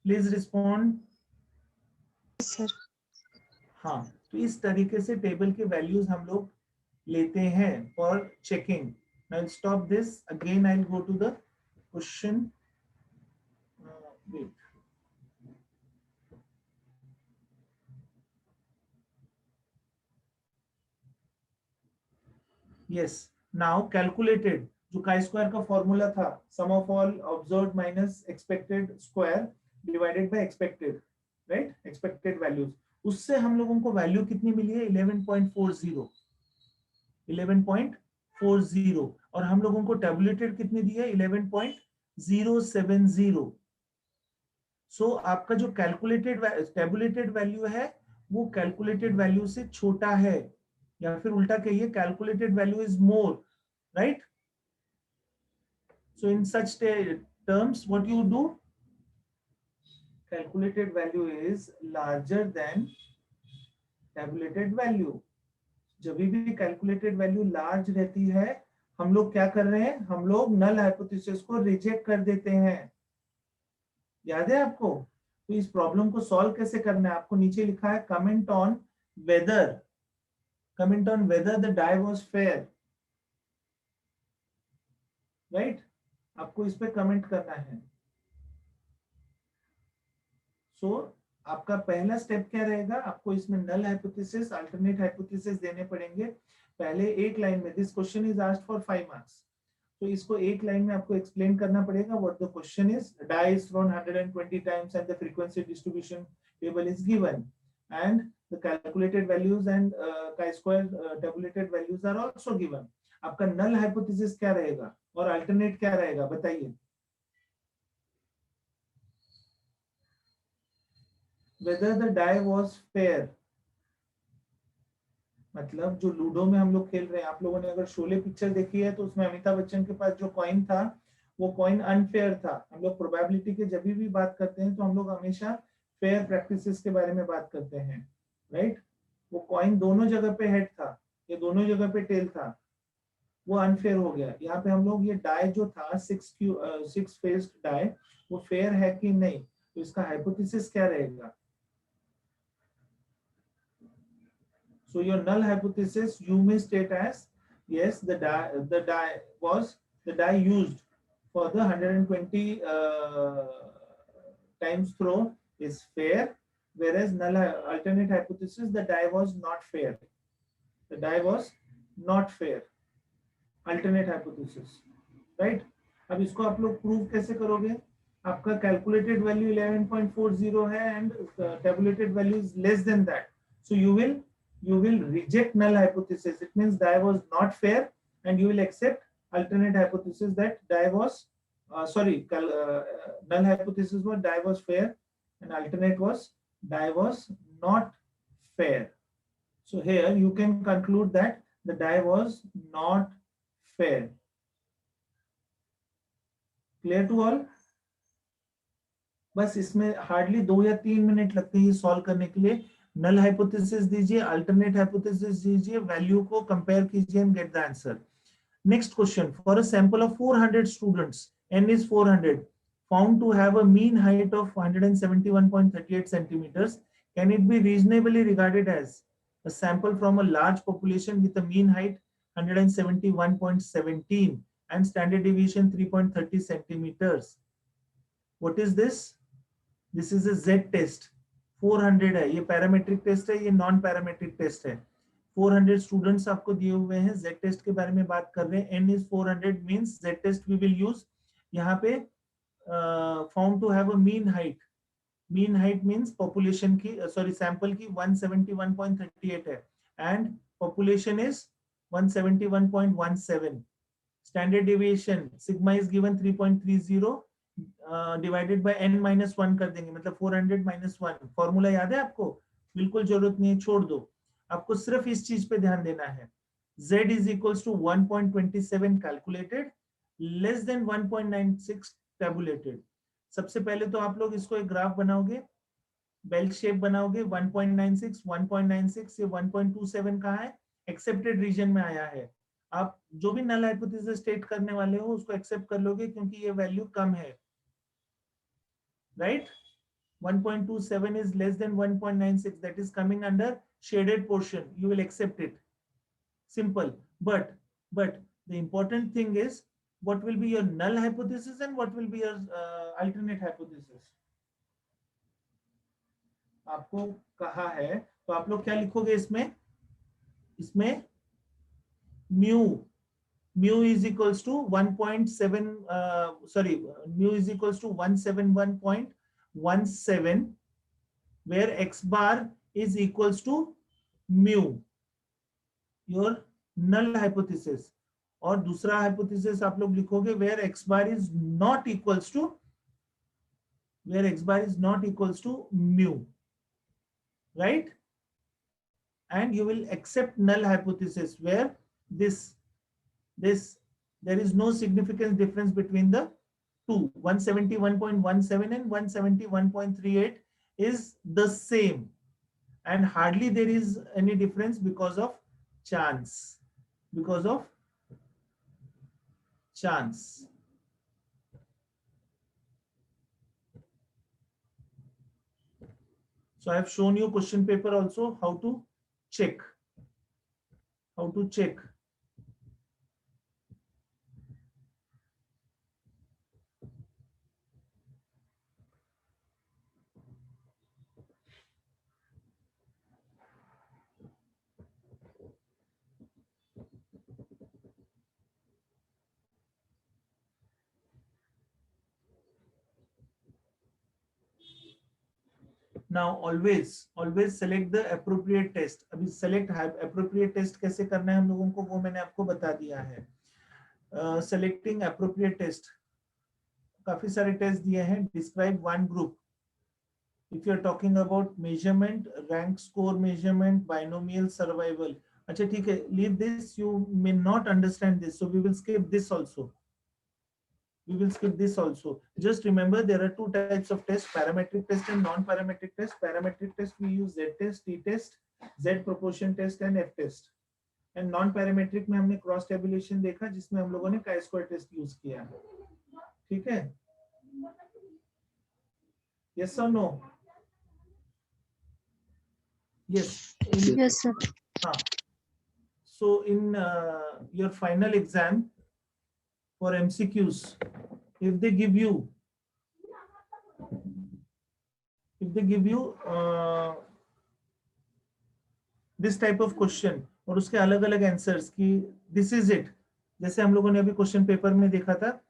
Speaker 1: Please respond.
Speaker 4: सर
Speaker 1: हाँ, तो इस तरीके से table के वैल्यूज हम लोग लेते हैं for checking. I will stop this. Again I will go to the question. Wait. Yes. Now calculated. जो chi स्क्वायर का फॉर्मूला था, sum of all observed minus expected square divided by expected, right? Expected values. उससे हम लोगों को value कितनी मिली है? 11.40. 11.40. और हम लोगों को टेबुलेटेड कितनी दी है? 11.070. सो आपका जो टेबुलेटेड वैल्यू है वो कैलकुलेटेड वैल्यू से छोटा है, या फिर उल्टा कहिए calculated value is more, right? So in such terms what you do, calculated value is larger than tabulated value. जब भी calculated value large रहती है, हम लोग क्या कर रहे हैं? हम लोग null hypothesis को रिजेक्ट कर देते हैं. याद है आपको? तो इस प्रॉब्लम को सॉल्व कैसे करना है? आपको नीचे लिखा है comment on whether the die was fair, right? आपको इस पे कमेंट करना है. सो आपका पहला स्टेप क्या रहेगा? आपको इसमें नल हाइपोथेसिस, अल्टरनेट हाइपोथेसिस देने पड़ेंगे. पहले एक लाइन में, this question is asked for 5 marks, तो इसको एक लाइन में आपको एक्सप्लेन करना पड़ेगा. What the question is. Die is thrown 120 times and the frequency distribution table is given and the calculated values and chi square tabulated values are also given. आपका null hypothesis क्या रहेगा और alternate क्या रहेगा? बताइए. Whether the die was fair, मतलब जो ludo में हम लोग खेल रहे हैं, आप लोगों ने अगर शोले पिक्चर देखी है तो उसमें अमिताभ बच्चन के पास जो कॉइन था वो कॉइन अनफेयर था. हम लोग प्रोबेबिलिटी के जब भी बात करते हैं तो हम लोग हमेशा फेयर प्रैक्टिसेस के बारे में बात करते हैं, राइट? वो कॉइन दोनों जगह पे हेड था, ये दोनों जगह पे टेल था, वो अनफेयर हो गया. यहाँ पे हम लोग ये डाई जो था 6 फेस्ड डाई, वो फेयर है कि नहीं, तो इसका हाइपोथेसिस क्या रहेगा? So your null hypothesis you may state as yes, the die used for the 120 times throw is fair, whereas null alternate hypothesis the die was not fair. The die was not fair. Alternate hypothesis, right? अब इसको आप लोग prove कैसे करोगे? आपका calculated value 11.40 है and tabulated value is less than that, so you will reject null hypothesis. It means die was not fair and you will accept alternate hypothesis that die was null hypothesis was die was fair and alternate was die was not fair. So here you can conclude that the die was not fair. Clear to all? बस इसमें hardly 2 या 3 minute लगते हैं ये solve करने के लिए. Null hypothesis दीजिए, अल्टरनेट हाइपोथेसिस दीजिए, वैल्यू को कंपेयर कीजिए and get the answer. Next question. For a sample of 400 students, n is 400, found to have a mean height of 171.38 centimeters, can it be reasonably regarded as a sample from a large population with a mean height 171.17 and standard deviation 3.30 centimeters? What is this? This is a Z test. 400 है, ये parametric test है, ये non parametric test है. 400 students आपको दिए हुए हैं. Z test के बारे में बात कर रहे हैं. N is 400 means Z test we will use. यहाँ पे found to have a mean height. Mean height means population की sample की 171.38 है and population is 171.17. Standard deviation sigma is given 3.30 divided by n minus 1 कर देंगे, मतलब 400 minus 1. Formula याद है आपको? बिल्कुल जरूरत नहीं है, छोड़ दो. आपको सिर्फ इस चीज पे ध्यान देना है. Z is equals to 1.27 calculated less than 1.96 tabulated. सबसे पहले तो आप लोग इसको एक ग्राफ बनाओगे, बेल शेप बनाओगे. 1.96 1.96 ये 1.27 कहाँ है? एक्सेप्टेड रीजन में आया है. आप जो भी नल हाइपोथेसिस स्टेट करने वाले हो उसको एक्सेप्ट कर लोगे क्योंकि ये वैल्यू कम है, right? 1.27 is less than 1.96, that is coming under shaded portion. You will accept it. Simple. But the important thing is what will be your null hypothesis and what will be your alternate hypothesis. आपको कहा है तो आप लोग क्या लिखोगे इसमें? इसमें mu is equals to 1.7 mu is equals to 171.17 where x bar is equals to mu, your null hypothesis. और दूसरा hypothesis आप लोग लिखोगे where x bar is not equals to mu, right? And you will accept null hypothesis where this there is no significant difference between the two. 171.17 and 171.38 is the same, and hardly there is any difference because of chance. So I have shown you question paper also how to check. Now always select the appropriate test. अभी select appropriate test कैसे करना है हम लोगों को वो मैंने आपको बता दिया है. Selecting appropriate test, काफी सारे टेस्ट दिए हैं. Describe one group. If you are talking about measurement, rank score measurement, binomial survival. अच्छा ठीक है, leave this. You may not understand this, so we will skip this also. Just remember there are two types of tests, parametric test and non-parametric test. Parametric test we use Z test, T test, Z proportion test and F test. And non-parametric में हमने cross tabulation देखा जिसमें हम लोगों ने chi-square test use किया. ठीक है? Yes or no? Yes.
Speaker 4: Yes, sir.
Speaker 1: So in your final exam for MCQs, if they give you this type of question और उसके अलग अलग आंसर्स की this is it, जैसे हम लोगों ने अभी क्वेश्चन पेपर में देखा था,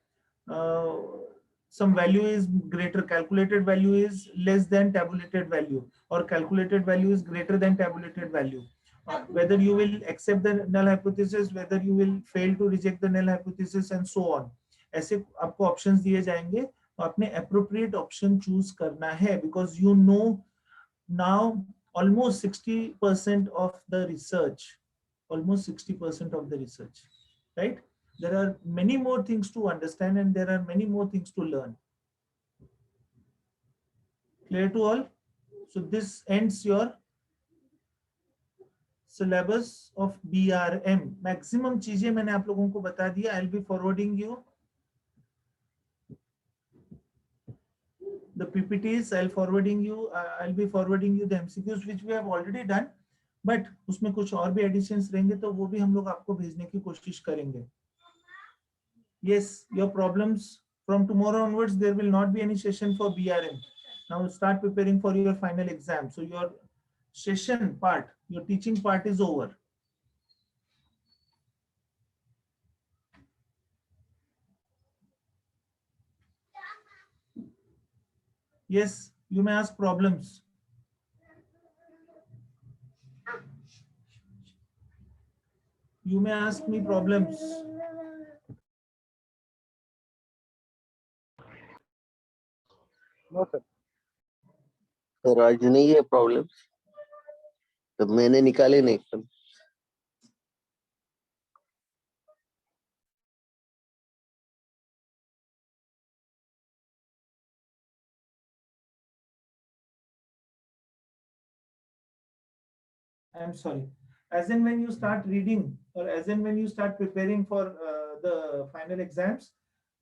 Speaker 1: some value is greater, calculated value is less than tabulated value, or calculated value is greater than tabulated value. Whether you will accept the null hypothesis, whether you will fail to reject the null hypothesis and so on. ऐसे आपको options दिए जाएंगे तो आपने appropriate option choose करना है, because you know now almost 60% of the research almost 60% of the research, right? There are many more things to understand and there are many more things to learn. Clear to all? So this ends your syllabus of BRM. Maximum चीजें मैंने आप लोगों को बता दिया. I'll be forwarding you the PPTs. I'll be forwarding you the MCQs which we have already done. But उसमें कुछ और भी additions रहेंगे तो वो भी हम लोग आपको भेजने की कोशिश करेंगे. Yes, your problems from tomorrow onwards, there will not be any session for BRM. Now start preparing for your final exam. So your session part, your teaching part is over. Yes, you may ask problems. You may ask me problems.
Speaker 3: No sir. Sir आज नहीं है problems, तो मैंने निकाले नहीं एकदम.
Speaker 1: I'm sorry. As in when you start reading or as in when you start preparing for the final exams,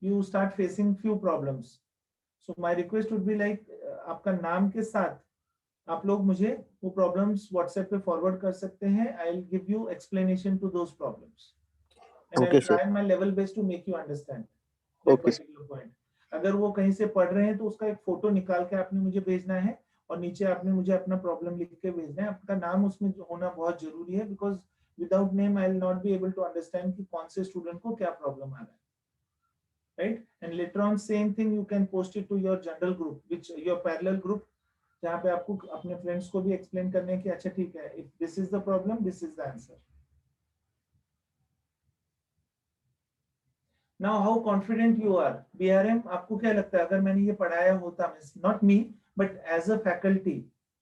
Speaker 1: you start facing few problems. So my request would be like आपका नाम के साथ आप लोग मुझे वो problems WhatsApp पे forward कर सकते हैं. I'll give you explanation to those problems. And
Speaker 3: Okay,
Speaker 1: I'll try
Speaker 3: sir.
Speaker 1: my level best to make you understand that
Speaker 3: Okay, sir.
Speaker 1: particular point. अगर वो कहीं से पढ़ रहे हैं तो उसका एक फोटो निकाल के आपने मुझे भेजना है और नीचे आपने मुझे अपना प्रॉब्लम लिख के भेजना है. आपका नाम उसमें होना बहुत जरूरी है because without name I will not be able to understand कि कौन से स्टूडेंट को क्या प्रॉब्लम आ रहा है. Right? And later on same thing you can post it to your general group, which your parallel group, जहाँ पे आपको अपने फ्रेंड्स को भी एक्सप्लेन करने की अच्छा ठीक है, if this is the problem, this is the answer. Now how confident you are? BRM आपको क्या लगता है अगर मैंने ये पढ़ाया होता, not me but as a faculty,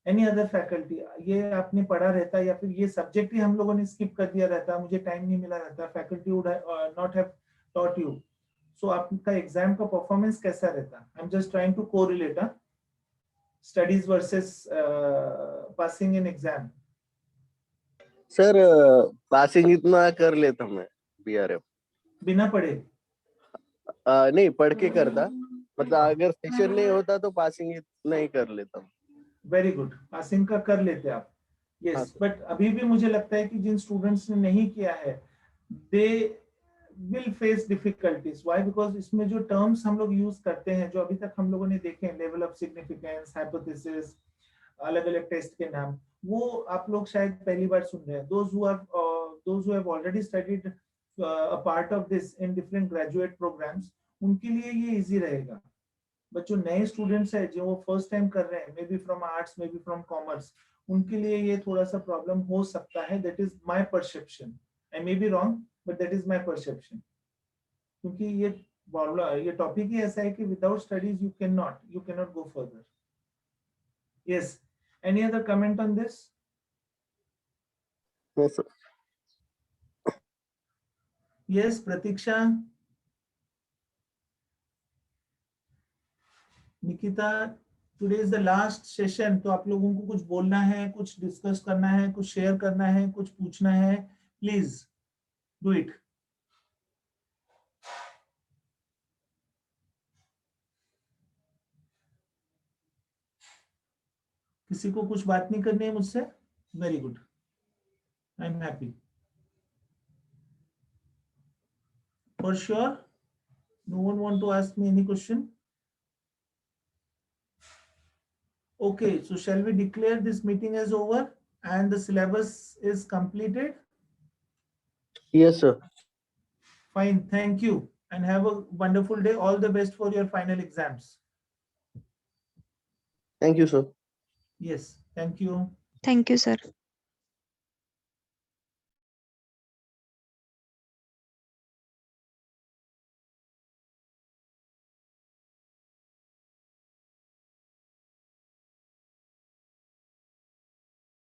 Speaker 1: any other faculty, ये आपने पढ़ा रहता या फिर ये सब्जेक्ट ही हम लोगों ने स्किप कर दिया रहता, मुझे टाइम नहीं मिला रहता, faculty would not have taught you. So आपका एग्जाम का परफॉर्मेंस कैसा रहता? I am just trying to correlate studies versus passing in exam.
Speaker 3: Sir passing इतना कर लेता मैं BRM.
Speaker 1: बिना पढ़े?
Speaker 3: नहीं, पढ़ के करता, मतलब अगर सेशन नहीं होता तो पासिंग इतना ही कर लेता हूँ.
Speaker 1: वेरी गुड, पासिंग का कर लेते आप. यस, बट अभी भी मुझे लगता है कि जिन स्टूडेंट्स ने नहीं किया है दे will face difficulties. Why? Because इसमें जो terms हम लोग यूज करते हैं जो अभी तक हम लोगों ने देखे हैं, level of significance, hypothesis, अलग अलग टेस्ट के नाम, वो आप लोग शायद पहली बार सुन रहे हैं. Those who have already studied a part of this in different graduate programs, उनके लिए ये easy रहेगा. बट जो नए स्टूडेंट्स है जो वो फर्स्ट टाइम कर रहे हैं, may be from arts, may be from commerce, उनके लिए ये थोड़ा सा प्रॉब्लम हो सकता है. That is my perception. I may be wrong but that is my perception. क्योंकि ये टॉपिक ही ऐसा है कि without studies you cannot go further. Yes, any other comment on this?
Speaker 3: No, sir.
Speaker 1: Yes, Pratiksha, Nikita, today is the last session. तो आप लोगों को कुछ बोलना है, कुछ डिस्कस करना है, कुछ शेयर करना है, कुछ पूछना है, प्लीज do it. किसी को कुछ बात नहीं करनी है मुझसे? Very good, I am happy. For sure, no one want to ask me any question? Okay, so shall we declare this meeting as over and the syllabus is completed?
Speaker 3: Yes, sir.
Speaker 1: Fine, thank you and have a wonderful day. All the best for your final exams.
Speaker 3: Thank you, sir.
Speaker 1: Yes, thank you.
Speaker 4: Thank you, sir.